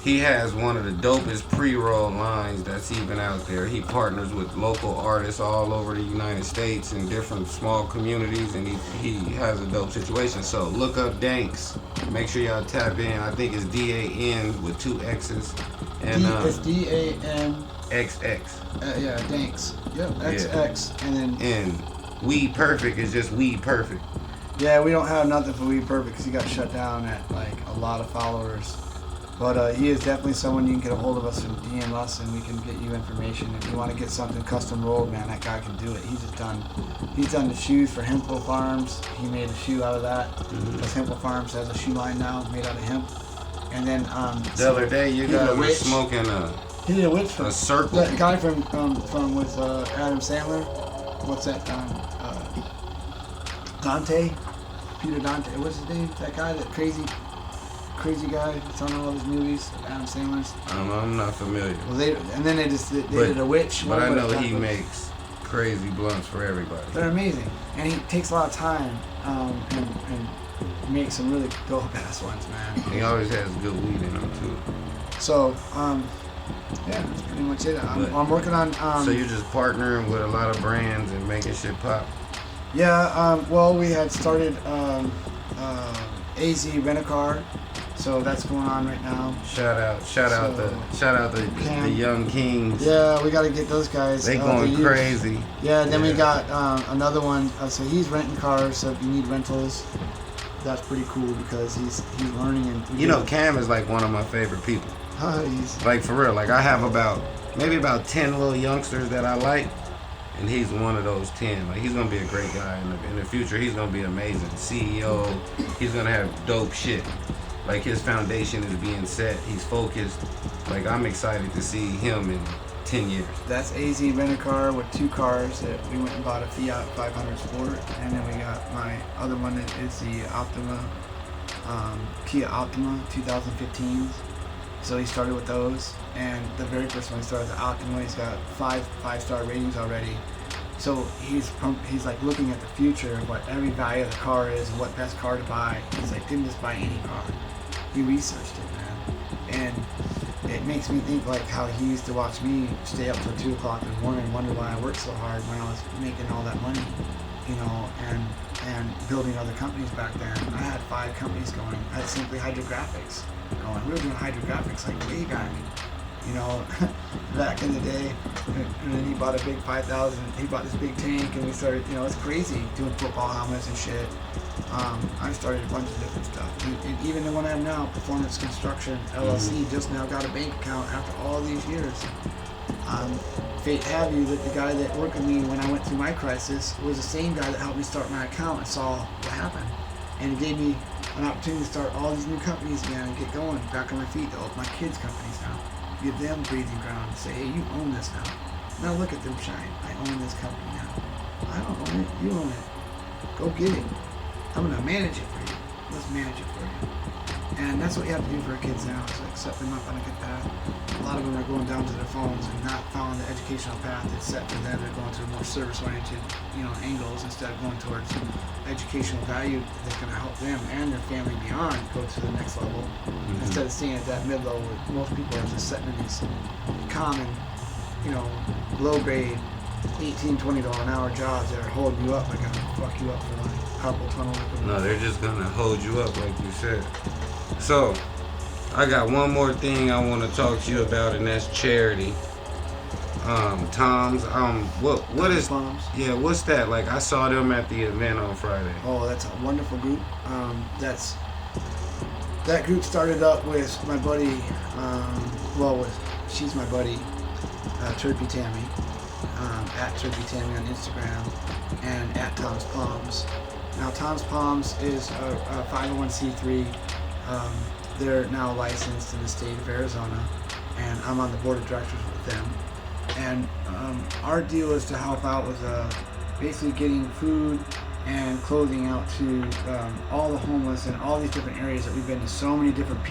He has one of the dopest pre-roll lines that's even out there. He partners with local artists all over the United States in different small communities, and he has a dope situation. So look up Danks. Make sure y'all tap in. I think it's D-A-N with 2 X's. And it's D-A-N XX. Yeah, Danks. Yep, XX. Yeah. And then Weed Perfect is just Weed Perfect. Yeah, we don't have nothing for Weed Perfect because he got shut down at like a lot of followers. But he is definitely someone you can get a hold of us and DM us, and we can get you information. If you want to get something custom rolled, man, that guy can do it. He's done the shoes for Hempel Farms. He made a shoe out of that because Hempel Farms has a shoe line now made out of hemp. And then the other day you guys were smoking he did a witch from a circle. That guy from with Adam Sandler. What's that? Dante, Peter Dante. What's his name? That guy, that crazy guy that's on all his movies, Adam Sandler's. I'm not familiar. Well, they did a witch. But I know he makes crazy blunts for everybody. They're amazing, and he takes a lot of time and makes some really dope ass ones, man. He always has good weed in him too. So yeah, that's pretty much it. I'm working on. So you're just partnering with a lot of brands and making shit pop. Yeah. Well, we had started AZ Rent-A-Car. So that's going on right now. Shout out the young kings. Yeah, we got to get those guys. They going crazy. Yeah, then we got another one. So he's renting cars. So if you need rentals, that's pretty cool because he's learning. And you know, Cam is like one of my favorite people. Like for real. Like I have maybe about 10 little youngsters that I like, and he's one of those 10. Like he's gonna be a great guy in the future. He's gonna be amazing CEO. He's gonna have dope shit. Like his foundation is being set. He's focused. Like I'm excited to see him in 10 years. That's AZ Rent-A-Car with 2 cars that we went and bought a Fiat 500 Sport, and then we got my other one that is the Optima, Kia Optima 2015s. So he started with those, and the very first one he started with the Optima. He's got 5-star ratings already. So he's like looking at the future of what every value of the car is and what best car to buy. He's like, didn't just buy any car. He researched it, man. And it makes me think like how he used to watch me stay up till 2 o'clock in the morning and wonder why I worked so hard when I was making all that money, you know, and building other companies back then. I had 5 companies going. I had Simply Hydrographics going. We were doing hydrographics like way back, you know, back in the day. And then he bought a big 5,000. He bought this big tank, and we started, you know, it's crazy doing football helmets and shit. I started a bunch of different stuff. And even the one I have now, Performance Construction LLC, just now got a bank account after all these years. Fate have you that the guy that worked with me when I went through my crisis was the same guy that helped me start my account and saw what happened. And it gave me an opportunity to start all these new companies again and get going back on my feet to open my kids' companies now. Give them breathing ground and say, hey, you own this now. Now look at them shine. I own this company now. I don't own it. You own it. Go get it. I'm going to manage it for you. Let's manage it for you. And that's what you have to do for our kids now, is like set them up on a good path. A lot of them are going down to their phones and not following the educational path that's set for them. They're going to more service-oriented, angles instead of going towards educational value that's going to help them and their family beyond go to the next level. Instead of staying at that mid-level where most people are just sitting in these common, low-grade, $18, $20 an hour jobs that are holding you up. They're going to fuck you up for like carpal tunnel. No, they're just gonna hold you up, like you said. So, I got one more thing I want to talk to you about, and that's charity. Tom's. What is? Moms. Yeah, what's that? Like, I saw them at the event on Friday. Oh, that's a wonderful group. That group started up with my buddy. She's my buddy, Turpy Tammy. At Turpy Tammy on Instagram, and at Tom's Palms. Now, Tom's Palms is a 501c3. They're now licensed in the state of Arizona, and I'm on the board of directors with them. And our deal is to help out with basically getting food and clothing out to all the homeless in all these different areas that we've been to so many different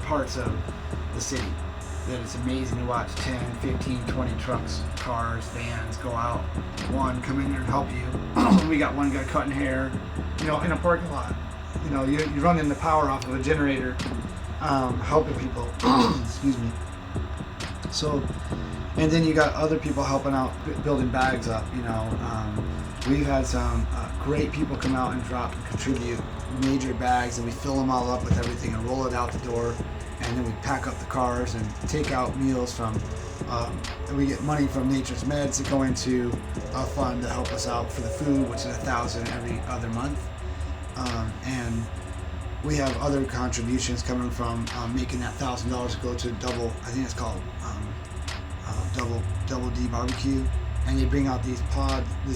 parts of the city that it's amazing to watch 10, 15, 20 trucks, cars, vans go out. One, come in there and help you. We got one guy cutting hair, in a parking lot. You're running the power off of a generator, helping people. Excuse me. So, and then you got other people helping out, building bags up. We've had some great people come out and drop and contribute major bags, and we fill them all up with everything and roll it out the door. And then we pack up the cars and take out meals from, and we get money from Nature's Meds to go into a fund to help us out for the food, which is $1,000 every other month. And we have other contributions coming from making that $1,000 go to double. I think it's called double D barbecue, and they bring out these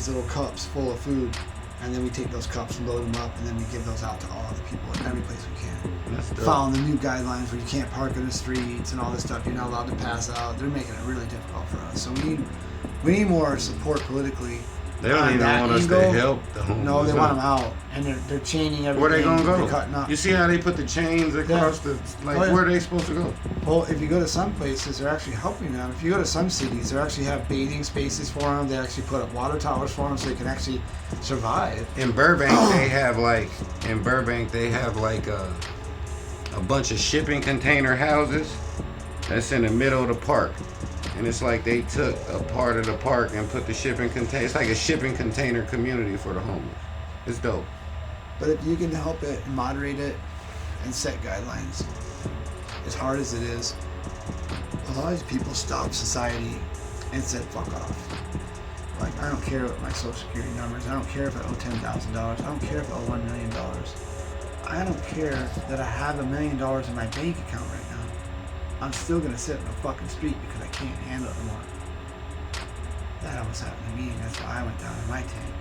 little cups full of food. And then we take those cups and load them up, and then we give those out to all the people in every place we can. Following the new guidelines where you can't park in the streets and all this stuff. You're not allowed to pass out. They're making it really difficult for us. So we need more support politically. They don't even want us to help the homeless. No, they want them out, and they're chaining everything. Where they gonna go? They're cutting up. You see how they put the chains across where are they supposed to go? Well, if you go to some places, they're actually helping them. If you go to some cities, they actually have bathing spaces for them. They actually put up water towers for them so they can actually survive. In Burbank, they have a bunch of shipping container houses that's in the middle of the park. And it's like they took a part of the park and put the shipping container. It's like a shipping container community for the homeless. It's dope. But if you can help it, moderate it, and set guidelines, as hard as it is, a lot of these people stopped society and said, fuck off. Like, I don't care what my social security numbers. I don't care if I owe $10,000. I don't care if I owe $1 million. I don't care that I have $1 million in my bank account right now. I'm still gonna sit in the fucking street because I can't handle it anymore. That almost happened to me, and that's why I went down in my tank.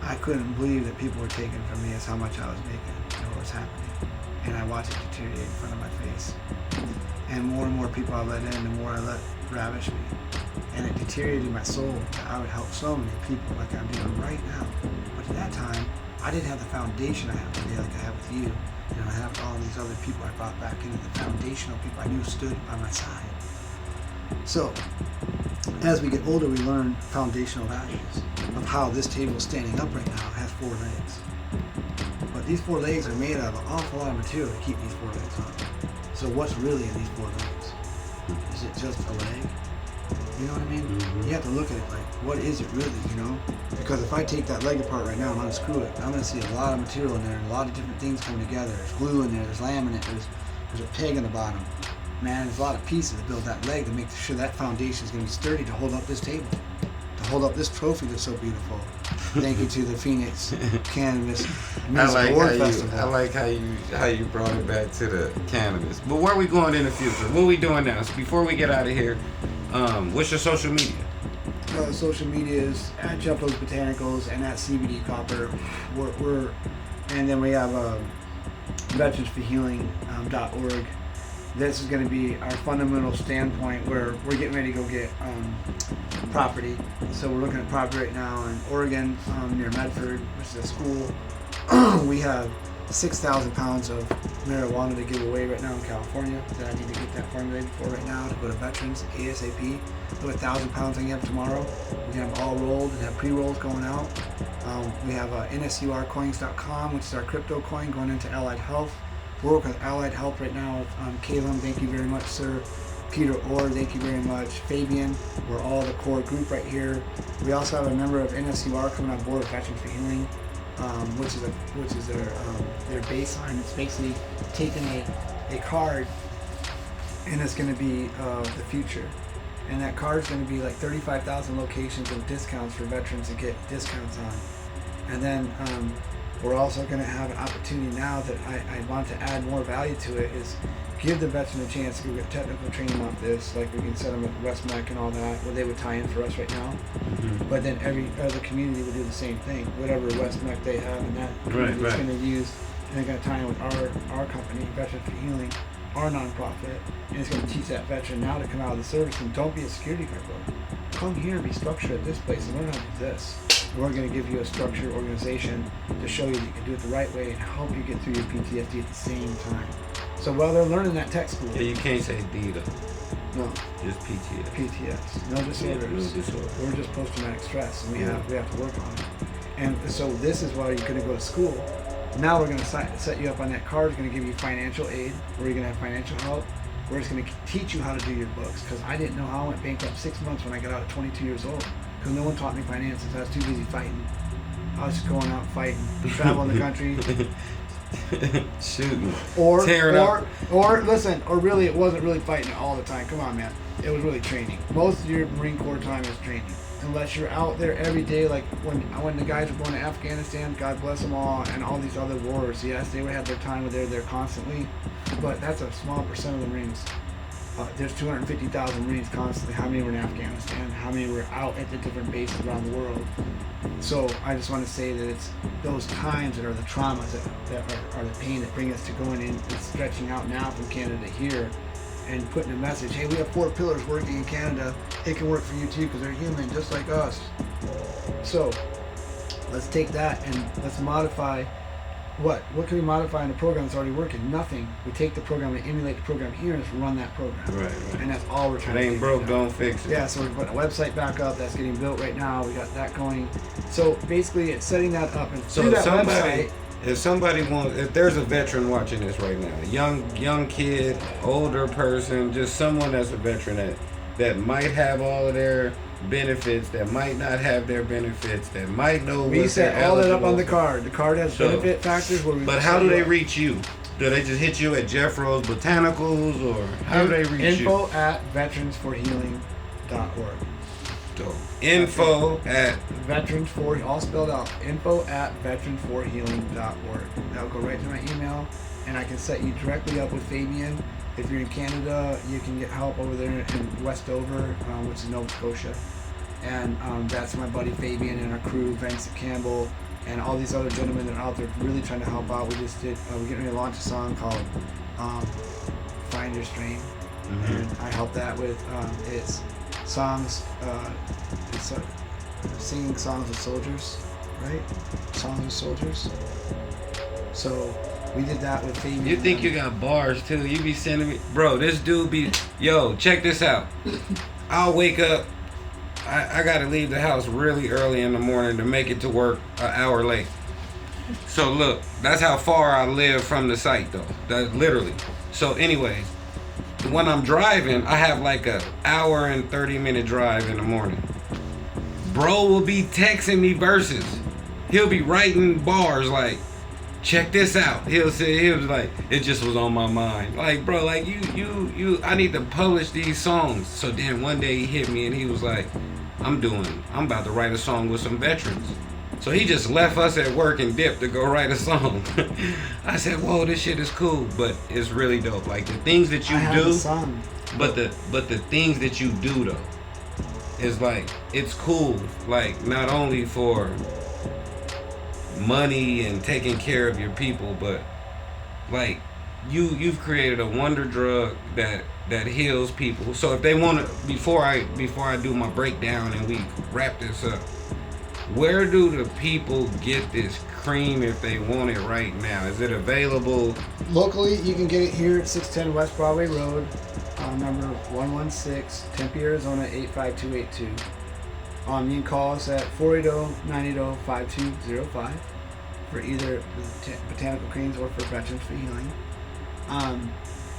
I couldn't believe that people were taking from me as how much I was making and what was happening. And I watched it deteriorate in front of my face. And more people I let in, the more I let ravish me. And it deteriorated my soul that I would help so many people like I'm doing right now. But at that time, I didn't have the foundation I have today like I have with you. And I have all these other people I brought back into the foundational people I knew stood by my side. So, as we get older, we learn foundational values of how this table standing up right now has 4 legs. But these 4 legs are made out of an awful lot of material to keep these 4 legs on. So what's really in these 4 legs? Is it just a leg? You know what I mean? Mm-hmm. You have to look at it like, what is it really, Because if I take that leg apart right now and unscrew it, I'm going to see a lot of material in there and a lot of different things come together. There's glue in there, there's laminate, there's a peg in the bottom. Man, there's a lot of pieces to build that leg to make sure that foundation is going to be sturdy to hold up this table, to hold up this trophy that's so beautiful. Thank you to the Phoenix Cannabis Music Awards Festival. I like how you brought it back to the cannabis. But where are we going in the future? What are we doing now? So before we get out of here, what's your social media? Social media is at Jefro's Botanicals and at CBD Copper. And then we have veteransforhealing.org. This is going to be our fundamental standpoint where we're getting ready to go get property. So we're looking at property right now in Oregon, near Medford, which is a school. We have 6,000 pounds of marijuana to give away right now in California that I need to get that formulated for right now to go to veterans ASAP. Over 1,000 pounds I can have tomorrow. We can have all rolled and have pre-rolls going out. We have nsurcoins.com, which is our crypto coin going into Allied Health. We're working with Allied Health right now. Caleb, thank you very much, sir. Peter Orr, thank you very much. Fabian, we're all the core group right here. We also have a member of NSUR coming on board, Veterans for Healing, which is their baseline. It's basically taking a card, and it's going to be the future. And that card is going to be like 35,000 locations and discounts for veterans to get discounts on. And then we're also going to have an opportunity now that I want to add more value to it, is give the veteran a chance to get technical training off this, like we can set them at West Mech and all that, where they would tie in for us right now. Mm-hmm. But then every other community would do the same thing. Whatever West Mech they have in that community is going to use, and they're going to tie in with our company, Veterans for Healing, our nonprofit, and it's going to teach that veteran now to come out of the service and don't be a security guard, bro. Come here and be structured at this place and learn how to do this. And we're going to give you a structured organization to show you that you can do it the right way and help you get through your PTSD at the same time. So while they're learning that tech school... Yeah, you can't say D though. No. Just PTS. PTS. No disorders. Yeah, no disorder. We're just post-traumatic stress, and we have to work on it. And so this is why you're going to go to school. Now we're going to set you up on that card. It's going to give you financial aid, where you're going to have financial help. We're just going to teach you how to do your books, because I didn't know how I went bankrupt 6 months when I got out at 22 years old, because no one taught me finances. I was too busy fighting. I was just going out fighting, traveling the country. Shooting. Or listen, or really, it wasn't really fighting all the time. Come on, man. It was really training. Most of your Marine Corps time is training. Unless you're out there every day, like when the guys were going to Afghanistan, God bless them all, and all these other wars. Yes, they would have their time where they're there constantly, but that's a small percent of the Marines. There's 250,000 Marines constantly. How many were in Afghanistan? How many were out at the different bases around the world? So I just want to say that it's those times that are the traumas that are the pain that bring us to going in and stretching out now from Canada to here and putting a message, hey, we have 4 pillars working in Canada. It can work for you too, because they're human just like us. So let's take that and let's modify. What can we modify in a program that's already working? Nothing. We take the program and emulate the program here and just run that program. Right. And that's all we're trying to do. It ain't broke, don't fix it. Yeah, so we're putting a website back up. That's getting built right now. We got that going. So basically it's setting that up, and through that website. If there's a veteran watching this right now, a young kid, older person, just someone that's a veteran that might have all of their benefits, that might not have their benefits, that might know we set all that up on the card. The card has benefit factors where we. But how do they reach you? Do they just hit you at Jefro's Botanicals, or how do they reach you? Info at veteransforhealing.org. Info at all spelled out. Info at veteransforhealing.org. That'll go right to my email, and I can set you directly up with Fabian. If you're in Canada, you can get help over there in Westover, which is Nova Scotia. And that's my buddy Fabian and our crew, Vincent Campbell, and all these other gentlemen that are out there really trying to help out. We're getting ready to launch a song called Find Your Strain. Mm-hmm. And I help that with it's songs, singing songs of soldiers, right? Songs of soldiers. So we did that with Fabian. You think you got bars too? You be sending me, bro. This dude be, yo, check this out. I'll wake up. I gotta leave the house really early in the morning to make it to work an hour late. So look, that's how far I live from the site though. That's literally. So anyways, when I'm driving, I have like an hour and 30-minute drive in the morning. Bro will be texting me verses. He'll be writing bars like, check this out. He was like, it just was on my mind. Like, bro, like you, I need to publish these songs. So then one day he hit me and he was like, I'm about to write a song with some veterans. So he just left us at work and dipped to go write a song. I said, whoa, this shit is cool, but it's really dope. Like the things that you do, but the things that you do though, is like, it's cool. Like not only for money and taking care of your people, but like you've created a wonder drug that heals people. So if they want to, before I do my breakdown and we wrap this up, Where do the people get this cream if they want it right now? Is it available? Locally, you can get it here at 610 West Broadway Road, number 116, Tempe, Arizona 85282. You can call us at 480-980-5205 for either botanical creams or for Veterans for Healing.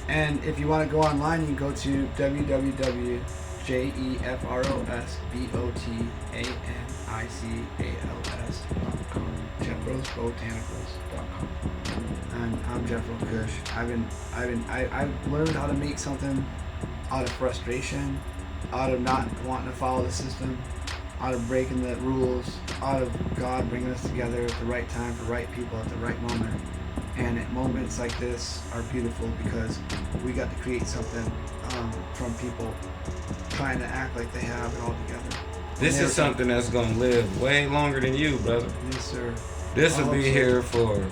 And if you want to go online, you can go to www.jefrosbotanicals.com. Jefrosbotanicals.com. And I'm Jefro Kush. I've learned how to make something out of frustration, out of not wanting to follow the system, out of breaking the rules, out of God bringing us together at the right time for right people at the right moment. And at moments like this are beautiful because we got to create something from people trying to act like they have it all together. This is something that's gonna live way longer than you, brother. Yes, sir. This will be here for,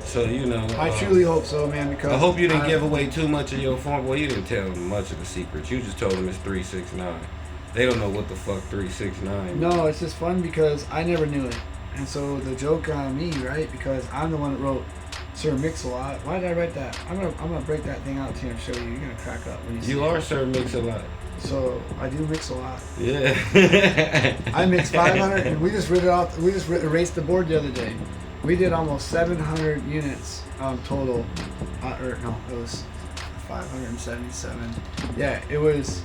so you know. I truly hope so, man. Because I hope you didn't give away too much of your form. Well, you didn't tell them much of the secrets. You just told them it's 369. They don't know what the fuck 369. No, it's just fun because I never knew it, and so the joke on me, right? Because I'm the one that wrote Sir Mix-a-Lot. Why did I write that? I'm gonna break that thing out to you and show you. You're gonna crack up when you see it. You are Sir Mix-a-Lot. So I do mix a lot. Yeah. I mixed 500, and we just rid it off. We just erased the board the other day. We did almost 700 units total. Or no, it was 577. Yeah, it was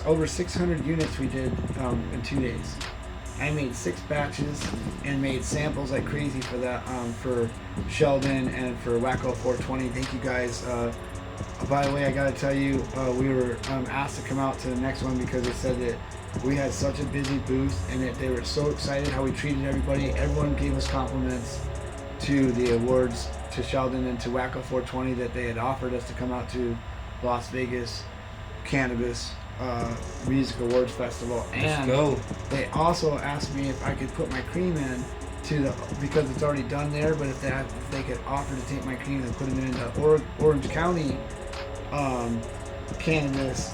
over 600 units we did in 2 days. I made 6 batches and made samples like crazy for that for Sheldon and for Wacko 420. Thank you guys. By the way, I gotta tell you, we were asked to come out to the next one because they said that we had such a busy booth and that they were so excited how we treated everybody. Everyone gave us compliments to the awards, to Sheldon and to Wacko 420, that they had offered us to come out to Las Vegas Cannabis Music Awards Festival. And they also asked me if I could put my cream in because it's already done there, but if they could offer to take my cream and put them in the Orange County Cannabis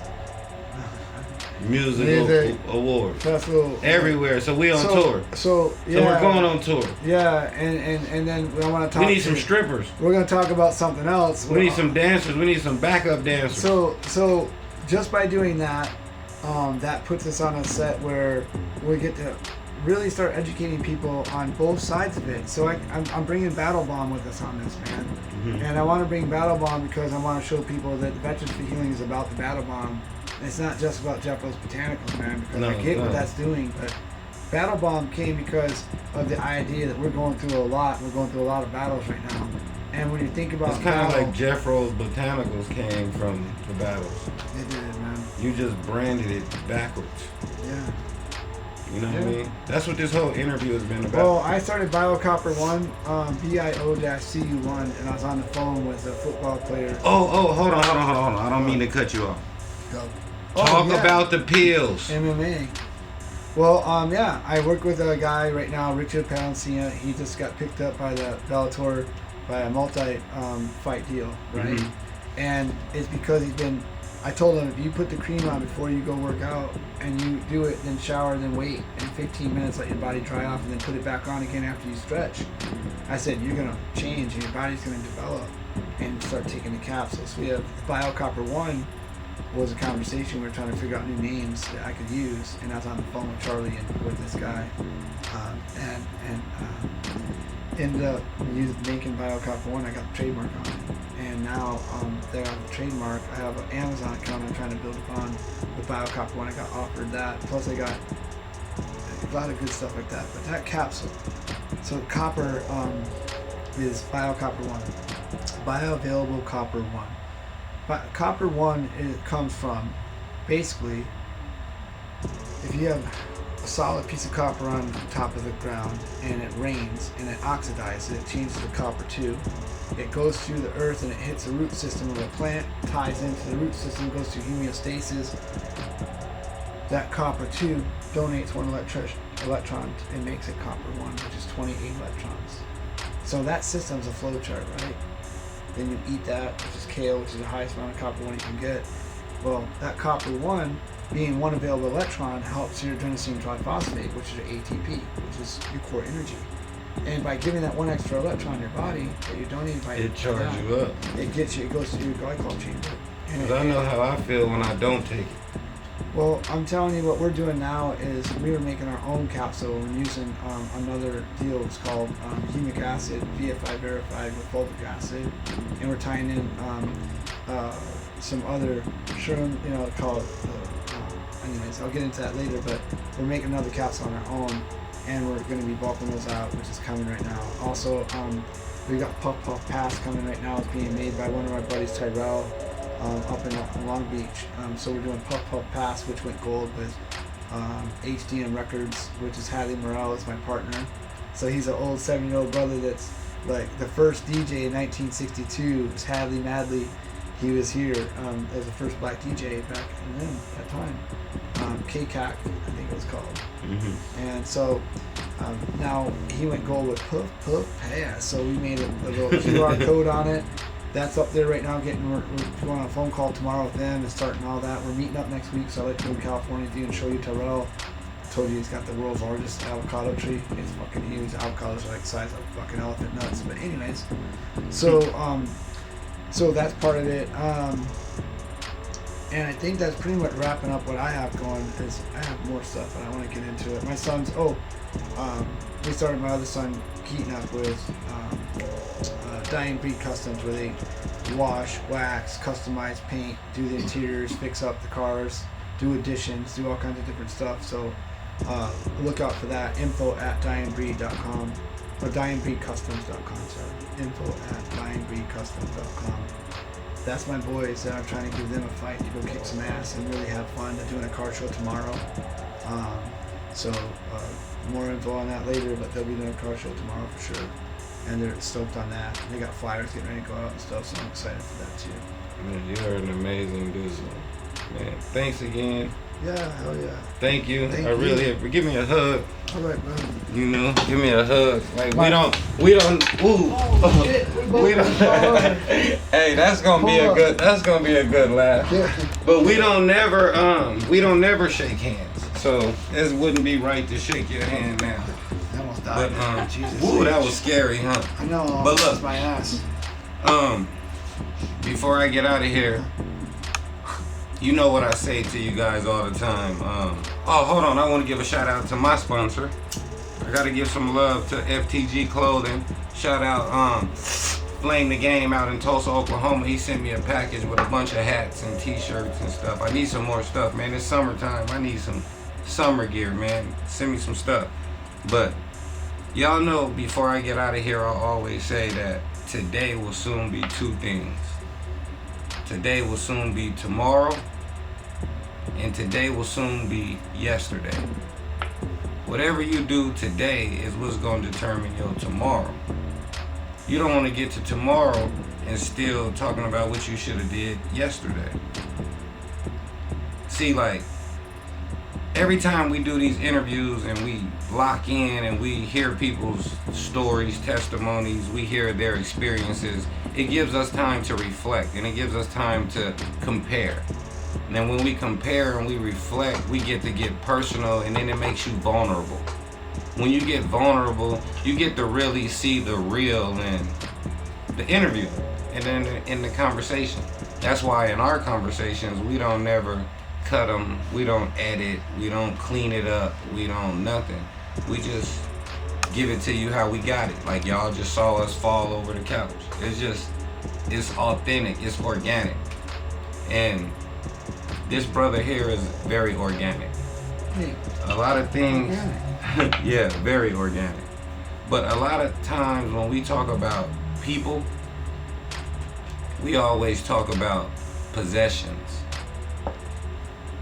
Music Award Festival everywhere. So we on tour. So we're going on tour. Yeah, and then I want to talk. We need some strippers. We're gonna talk about something else. We need some dancers. We need some backup dancers. So just by doing that, that puts us on a set where we get to really start educating people on both sides of it. So I'm bringing Battle Balm with us on this, man. Mm-hmm. And I want to bring Battle Balm because I want to show people that Veterans for Healing is about the Battle Balm. It's not just about Jefro's Botanicals, man, because I get what that's doing. But Battle Balm came because of the idea that we're going through a lot. We're going through a lot of battles right now. And when you think about it's kind of like Jefro's Botanicals came from the battles. It did, man. You just branded it backwards. Yeah. You know what I mean? That's what this whole interview has been about. Well, I started BioCopper 1, BIO-CU1, and I was on the phone with a football player. Oh, hold on. I don't mean to cut you off. Go. Talk about the pills. MMA. Well, yeah, I work with a guy right now, Richard Palencia. He just got picked up by the Bellator by a multi-fight deal, right? Mm-hmm. And it's because I told him, if you put the cream on before you go work out and you do it, then shower, then wait, and 15 minutes let your body dry off, and then put it back on again after you stretch. I said, you're going to change and your body's going to develop and start taking the capsules. So we have BioCopper 1 was a conversation. We were trying to figure out new names that I could use, and I was on the phone with Charlie and with this guy. And ended up making BioCopper 1. I got the trademark on it. And now that I have the trademark, I have an Amazon account I'm trying to build upon with BioCopper 1. I got offered that. Plus I got a lot of good stuff like that. But that capsule, so copper is BioCopper 1. Bioavailable Copper 1. But Copper 1 comes from, basically, if you have a solid piece of copper on top of the ground and it rains and it oxidizes, it changes to copper 2. It goes through the earth and it hits the root system of the plant, ties into the root system, goes through homeostasis. That copper 2 donates 1 electron and makes it copper 1, which is 28 electrons. So that system's a flow chart, right? Then you eat that, which is kale, which is the highest amount of copper 1 you can get. Well, that copper 1 being one available electron helps your adenosine triphosphate, which is your ATP, which is your core energy. And by giving that one extra electron in your body that you don't need by It charges you up. It gets you. It goes to your glycol chamber. Because I know how I feel when I don't take it. Well, I'm telling you, what we're doing now is we were making our own capsule and using another deal. It's called humic acid, VFI verified with fulvic acid, and we're tying in some other shroom, called. Anyways, I'll get into that later. But we're making another capsule on our own, and we're going to be bulking those out, which is coming right now. Also, we got Puff Puff Pass coming right now. It's being made by one of our buddies, Tyrell. Up in Long Beach. So we're doing Puff Puff Pass, which went gold with HDM Records, which is Hadley Morel is my partner. So he's an old 7-year-old brother that's like the first DJ in 1962 was Hadley Madley. He was here as the first black DJ back in that time. KCAC, I think it was called. Mm-hmm. And so now he went gold with Puff Puff Pass. So we made a little QR code on it. That's up there right now. We're going on a phone call tomorrow with them and starting all that. We're meeting up next week, so I'd like to go to California with you and show you Tyrell. I told you he's got the world's largest avocado tree. It's fucking huge. Avocados are like the size of fucking elephant nuts. But anyways, so that's part of it. And I think that's pretty much wrapping up what I have going. Is I have more stuff, but I want to get into it. My son's we started my other son Keaton up with Dying Breed Customs, where they wash, wax, customize, paint, do the interiors, fix up the cars, do additions, do all kinds of different stuff. So look out for that. info@dyingbreed.com or dyingbreedcustoms.com. Sorry, info@dyingbreedcustoms.com. That's my boys that I'm trying to give them a fight to go kick some ass and really have fun. They're doing a car show tomorrow. More info on that later, but they'll be doing a car show tomorrow for sure. And they're stoked on that. They got flyers getting ready to go out and stuff, so I'm excited for that too. Man, you are an amazing dude. Man, thanks again. Yeah, hell yeah. Thank you. Really give me a hug. All right, bro. Give me a hug. Like we don't. Ooh. Oh, shit. We don't. Hey, that's gonna be a good laugh. Yeah. But we don't never shake hands. So it wouldn't be right to shake your hand now. I almost died. But Jesus. Ooh, that was scary, huh? I know. But look, my ass. Before I get out of here, you know what I say to you guys all the time. Hold on, I want to give a shout out to my sponsor. I gotta give some love to FTG Clothing. Shout out Flame the Game out in Tulsa, Oklahoma. He sent me a package with a bunch of hats and t-shirts and stuff. I need some more stuff, man. It's summertime. I need some summer gear, man. Send me some stuff. But y'all know, before I get out of here, I'll always say that today will soon be two things. Today will soon be tomorrow, and today will soon be yesterday. Whatever you do today is what's going to determine your tomorrow. You don't want to get to tomorrow and still talking about what you should have did yesterday. See, like, every time we do these interviews and we lock in and we hear people's stories, testimonies, we hear their experiences, it gives us time to reflect and it gives us time to compare. And then when we compare and we reflect, we get to get personal, and then it makes you vulnerable. When you get vulnerable, you get to really see the real in the interview and then in the conversation. That's why in our conversations, we don't never cut them, we don't edit, we don't clean it up, we don't nothing. We just give it to you how we got it. Like y'all just saw us fall over the couch. It's authentic, it's organic. And this brother here is very organic. A lot of things, yeah, very organic. But a lot of times when we talk about people, we always talk about possessions.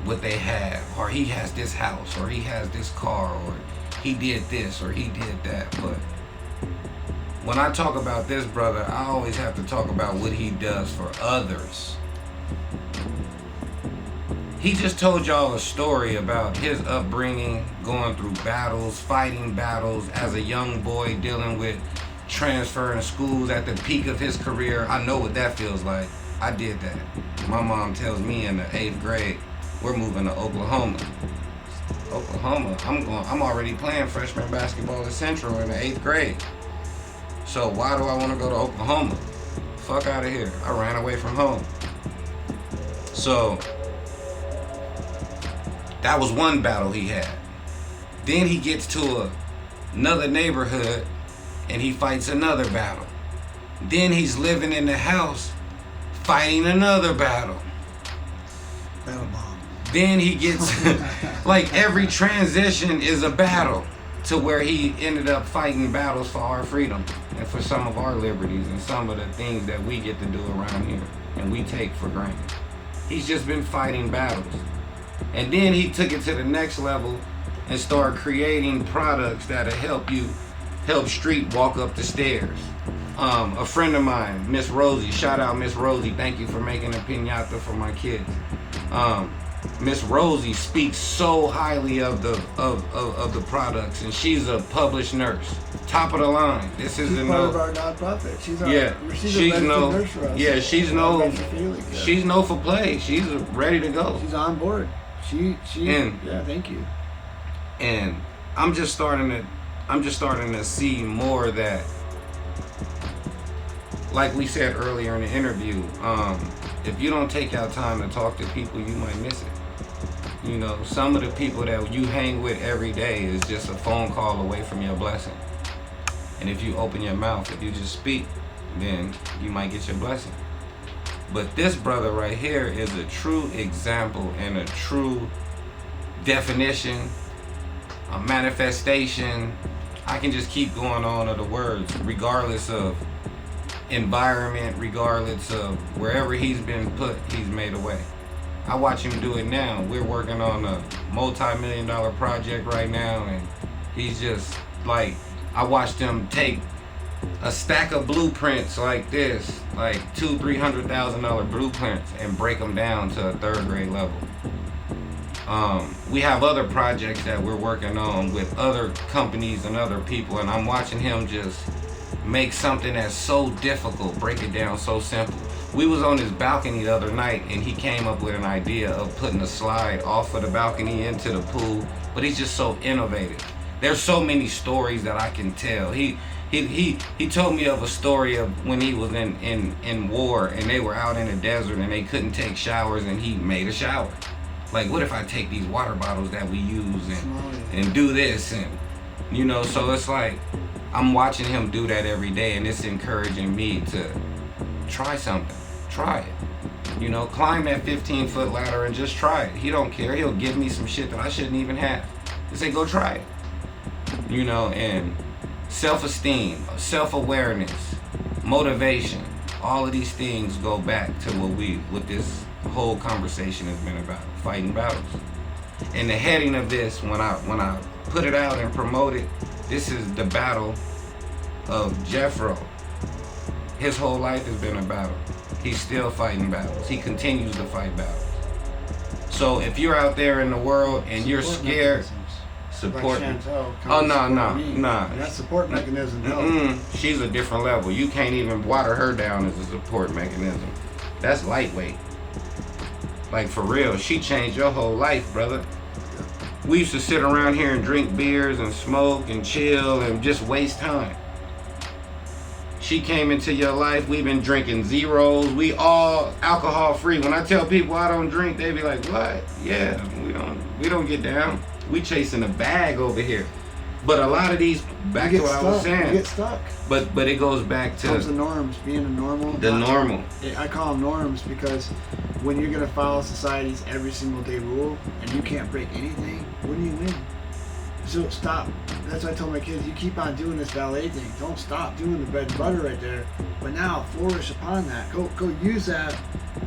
What they have, or he has this house, or he has this car, or he did this, or he did that. But when I talk about this brother, I always have to talk about what he does for others. He just told y'all a story about his upbringing, going through battles, fighting battles as a young boy, dealing with transferring schools at the peak of his career. I know what that feels like. I did that. My mom tells me in the 8th grade, We're moving to Oklahoma. Oklahoma, I'm already playing freshman basketball at Central in the 8th grade. So why do I want to go to Oklahoma? Fuck out of here. I ran away from home. So that was one battle he had. Then he gets to another neighborhood and he fights another battle. Then he's living in the house fighting another battle. Battle Balm. Then he gets, like, every transition is a battle to where he ended up fighting battles for our freedom and for some of our liberties and some of the things that we get to do around here and we take for granted. He's just been fighting battles. And then he took it to the next level and started creating products that'll help street walk up the stairs. A friend of mine, Miss Rosie, shout out Miss Rosie, thank you for making a piñata for my kids. Miss Rosie speaks so highly of the products, and she's a published nurse, top of the line. This is She's part of our nonprofit. She's a registered nurse for us. Yeah, she's no for play. She's ready to go. She's on board. Yeah, thank you. And I'm just starting to see more that, like we said earlier in the interview, if you don't take out time to talk to people, you might miss it. You know, some of the people that you hang with every day is just a phone call away from your blessing. And if you open your mouth, if you just speak, then you might get your blessing. But this brother right here is a true example and a true definition, a manifestation. I can just keep going on of the words, regardless of environment, regardless of wherever he's been put, he's made a way. I watch him do it now. We're working on a multi-million-dollar project right now, and he's just like, I watched him take a stack of blueprints like this, like $200,000-$300,000 blueprints, and break them down to a 3rd grade level. We have other projects that we're working on with other companies and other people, and I'm watching him just make something that's so difficult, break it down so simple. We was on his balcony the other night, and he came up with an idea of putting a slide off of the balcony into the pool, but he's just so innovative. There's so many stories that I can tell. He told me of a story of when he was in war, and they were out in the desert and they couldn't take showers, and he made a shower. Like, what if I take these water bottles that we use and do this? And you know, so it's like I'm watching him do that every day, and it's encouraging me to try something. Try it. You know, climb that 15-foot ladder and just try it. He don't care. He'll give me some shit that I shouldn't even have. He say, go try it. You know, and self-esteem, self-awareness, motivation, all of these things go back to what this whole conversation has been about, fighting battles. And the heading of this, when I put it out and promote it, this is the battle of Jefro. His whole life has been a battle. He's still fighting battles. He continues to fight battles. So if you're out there in the world and you're scared, support. Like oh no. That support mechanism. She's a different level. You can't even water her down as a support mechanism. That's lightweight. Like, for real, she changed your whole life, brother. We used to sit around here and drink beers and smoke and chill and just waste time. She came into your life. We've been drinking zeros. We all alcohol free. When I tell people I don't drink, they be like, what? Yeah, we don't get down. We chasing a bag over here. But a lot of these, back to what I was saying. You get stuck. But it goes back to the norms, being a normal. The normal. I call them norms because when you're gonna follow society's every single day rule and you can't break anything, what do you win? So stop. That's why I told my kids, you keep on doing this ballet thing. Don't stop doing the bread and butter right there. But now flourish upon that. Go use that.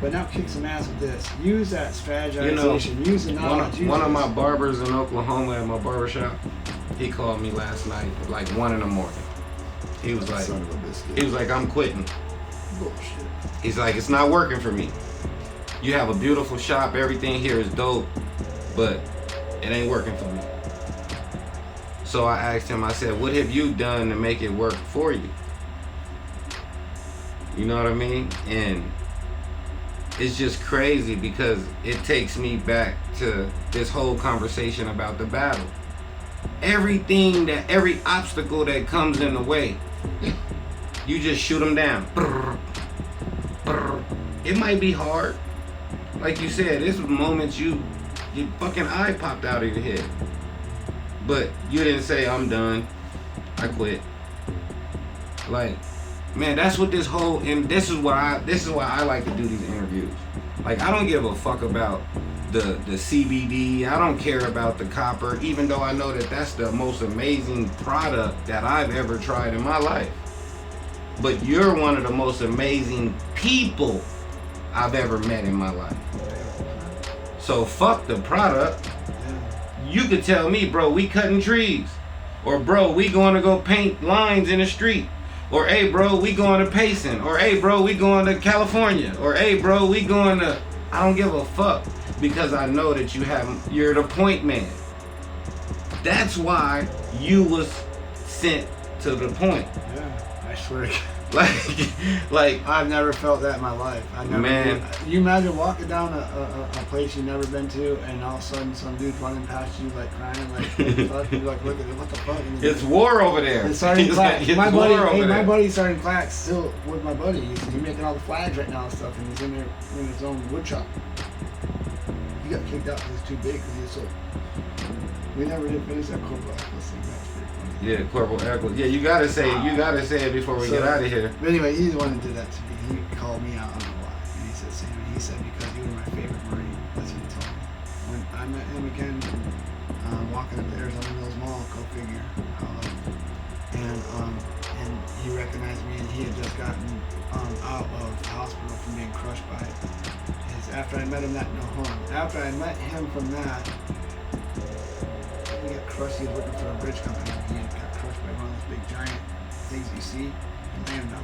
But now kick some ass with this. Use that strategization. Use the knowledge. One of my barbers in Oklahoma at my barbershop, he called me last night at like 1 a.m. He was like, I'm quitting. Bullshit. He's like, it's not working for me. You have a beautiful shop. Everything here is dope, but it ain't working for me. So I asked him, I said, what have you done to make it work for you? You know what I mean? And it's just crazy because it takes me back to this whole conversation about the battle. Every obstacle that comes in the way, you just shoot them down. It might be hard. Like you said, there's moments your fucking eye popped out of your head. But you didn't say, I'm done, I quit. Like, man, that's what this whole, and this is why I like to do these interviews. Like, I don't give a fuck about the CBD. I don't care about the copper, even though I know that that's the most amazing product that I've ever tried in my life. But you're one of the most amazing people I've ever met in my life. So fuck the product. You could tell me, bro, we cutting trees. Or, bro, we going to go paint lines in the street. Or, hey, bro, we going to Payson. Or, hey, bro, we going to California. Or, hey, bro, we going to... I don't give a fuck. Because I know that you're the point man. That's why you was sent to the point. Yeah, I swear. Like I've never felt that in my life. Man, you imagine walking down a place you've never been to, and all of a sudden some dude running past you like crying, like fuck, you're like, look at it, what the fuck? It's war over there. It's Sergeant Clack. It's my buddy, buddy Sergeant Clack, still with my buddy. He's making all the flags right now and stuff, and he's in there in his own wood shop. He got kicked out because he's too big because he's so. We never did finish that Corporal Eccles thing. That's pretty funny. Yeah, Corporal Eccles. Yeah, you gotta say it before we get out of here. But anyway, he's the one that did that to me. He called me out. I don't know why. And he said, Sammy, because you were my favorite Marine. That's what he told me. When I met him again, walking up the Arizona Mills Mall, go figure. And he recognized me, and he had just gotten out of the hospital from being crushed by it. After I met him after I met him from that, he got crushed. He was working for a bridge company. He got crushed by one of those big giant things you see and land on.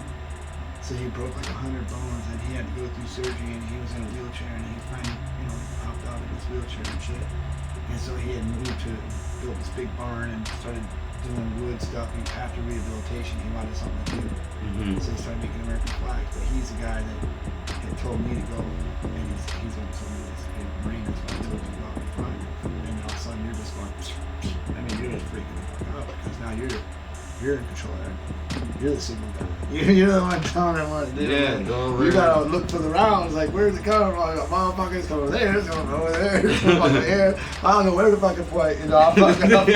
So he broke like 100 bones, and he had to go through surgery, and he was in a wheelchair, and he finally, popped out of his wheelchair and shit. And so he had moved to build this big barn and started doing wood stuff. And after rehabilitation, he wanted something to do. Mm-hmm. So he started making American flags. But he's the guy that had told me to go, and he's the one who told me this Marine. That's what I told you about flying. And all of a sudden, you're just going. I mean, you're just freaking the fuck out because now you're in control of everything. You're the signal guy. You're the one telling them what to do. Yeah, go over. You gotta look for the rounds. Like, where's it coming from? Motherfuckers coming there. It's going over there. It's going there. I don't know where to fucking point. I'm fucking up.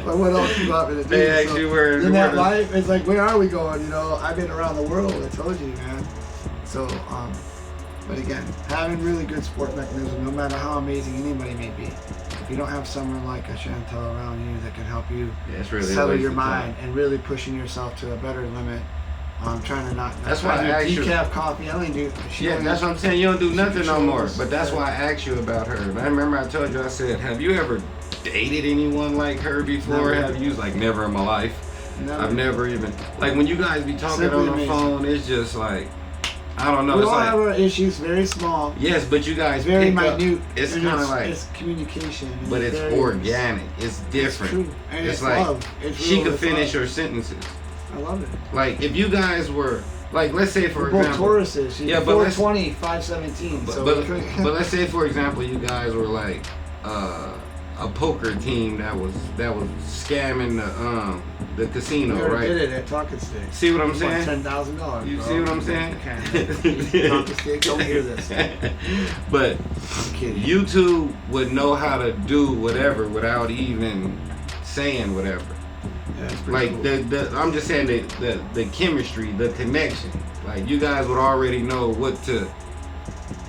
But what else you want me to do? They actually were in that life. It's like, where are we going? I've been around the world. I told you, man. So, but again, having really good support mechanism, no matter how amazing anybody may be. If you don't have someone like a Chantel around you that can help you settle your mind and really pushing yourself to a better limit, I'm trying to not. That's why I asked you. Decaf coffee. I only do. Yeah, that's what I'm saying. You don't do nothing no more. But that's why I asked you about her. I remember I told you. I said, "Have you ever dated anyone like her before?" Never. Have you? Like, never in my life. Never. I've never even. Like, when you guys be talking Simply on the amazing. phone, it's just like, I don't know. We It's all like, have our issues, very small. yes, but you guys Very pick up. minute. It's and kind of like, it's communication. And but it's very- organic. It's different. It's true. And it's like love. It's she real, could it's finish love. her sentences. I love it. Like, if you guys were, like, let's say for We're both example, Tauruses. She's Yeah, but let's- 420, 517. but, So but let's say for example, you guys were like a poker team that was scamming the casino, we already right? did it at Talking Stick. See what I'm saying? $10,000. You bro. see what I'm saying? Talking Stick, don't hear this. But I'm kidding. you two would know how to do whatever without even saying whatever. Yeah, it's pretty Like cool. I'm just saying the chemistry, the connection. Like, you guys would already know what to.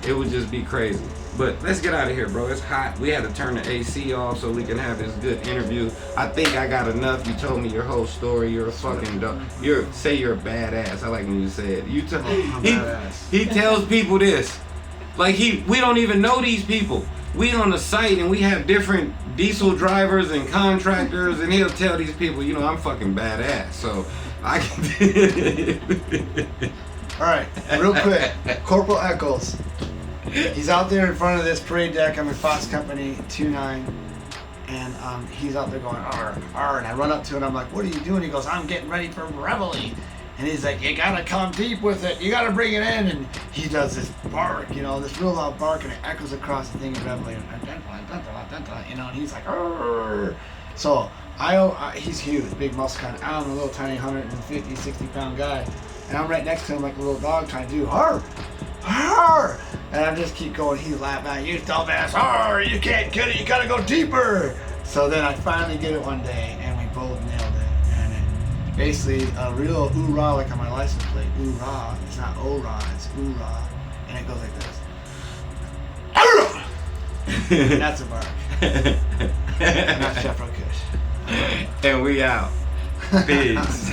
It would just be crazy. But let's get out of here, bro. It's hot. We had to turn the AC off so we can have this good interview. I think I got enough. You told me your whole story. You're a fucking dog. You're a badass. I like when you say it. I'm badass. He tells people this. Like, we don't even know these people. We on the site and we have different diesel drivers and contractors, and he'll tell these people, I'm fucking badass. So I can. All right, real quick, Corporal Eccles. He's out there in front of this parade deck. I'm in Fox Company 29, and he's out there going, arr, arr, and I run up to him. I'm like, what are you doing? He goes, I'm getting ready for reveille. And he's like, you gotta come deep with it. You gotta bring it in. And he does this bark, you know, this real loud bark, and it echoes across the thing in Reveille. You know, and he's like, arr. So he's huge, big muscle kind. I'm a little tiny 150, 60-pound guy. And I'm right next to him like a little dog trying to do arr, arr. And I just keep going. He's laughing at you, dumbass, arr, you can't get it. You gotta go deeper. So then I finally get it one day, and we both nailed it. Basically, a real ooh-rah, like on my license plate. Ooh-rah. It's not oh-rah, it's ooh-rah. And it goes like this. And that's a bark. And that's Jefro Kush. And we out. Peace.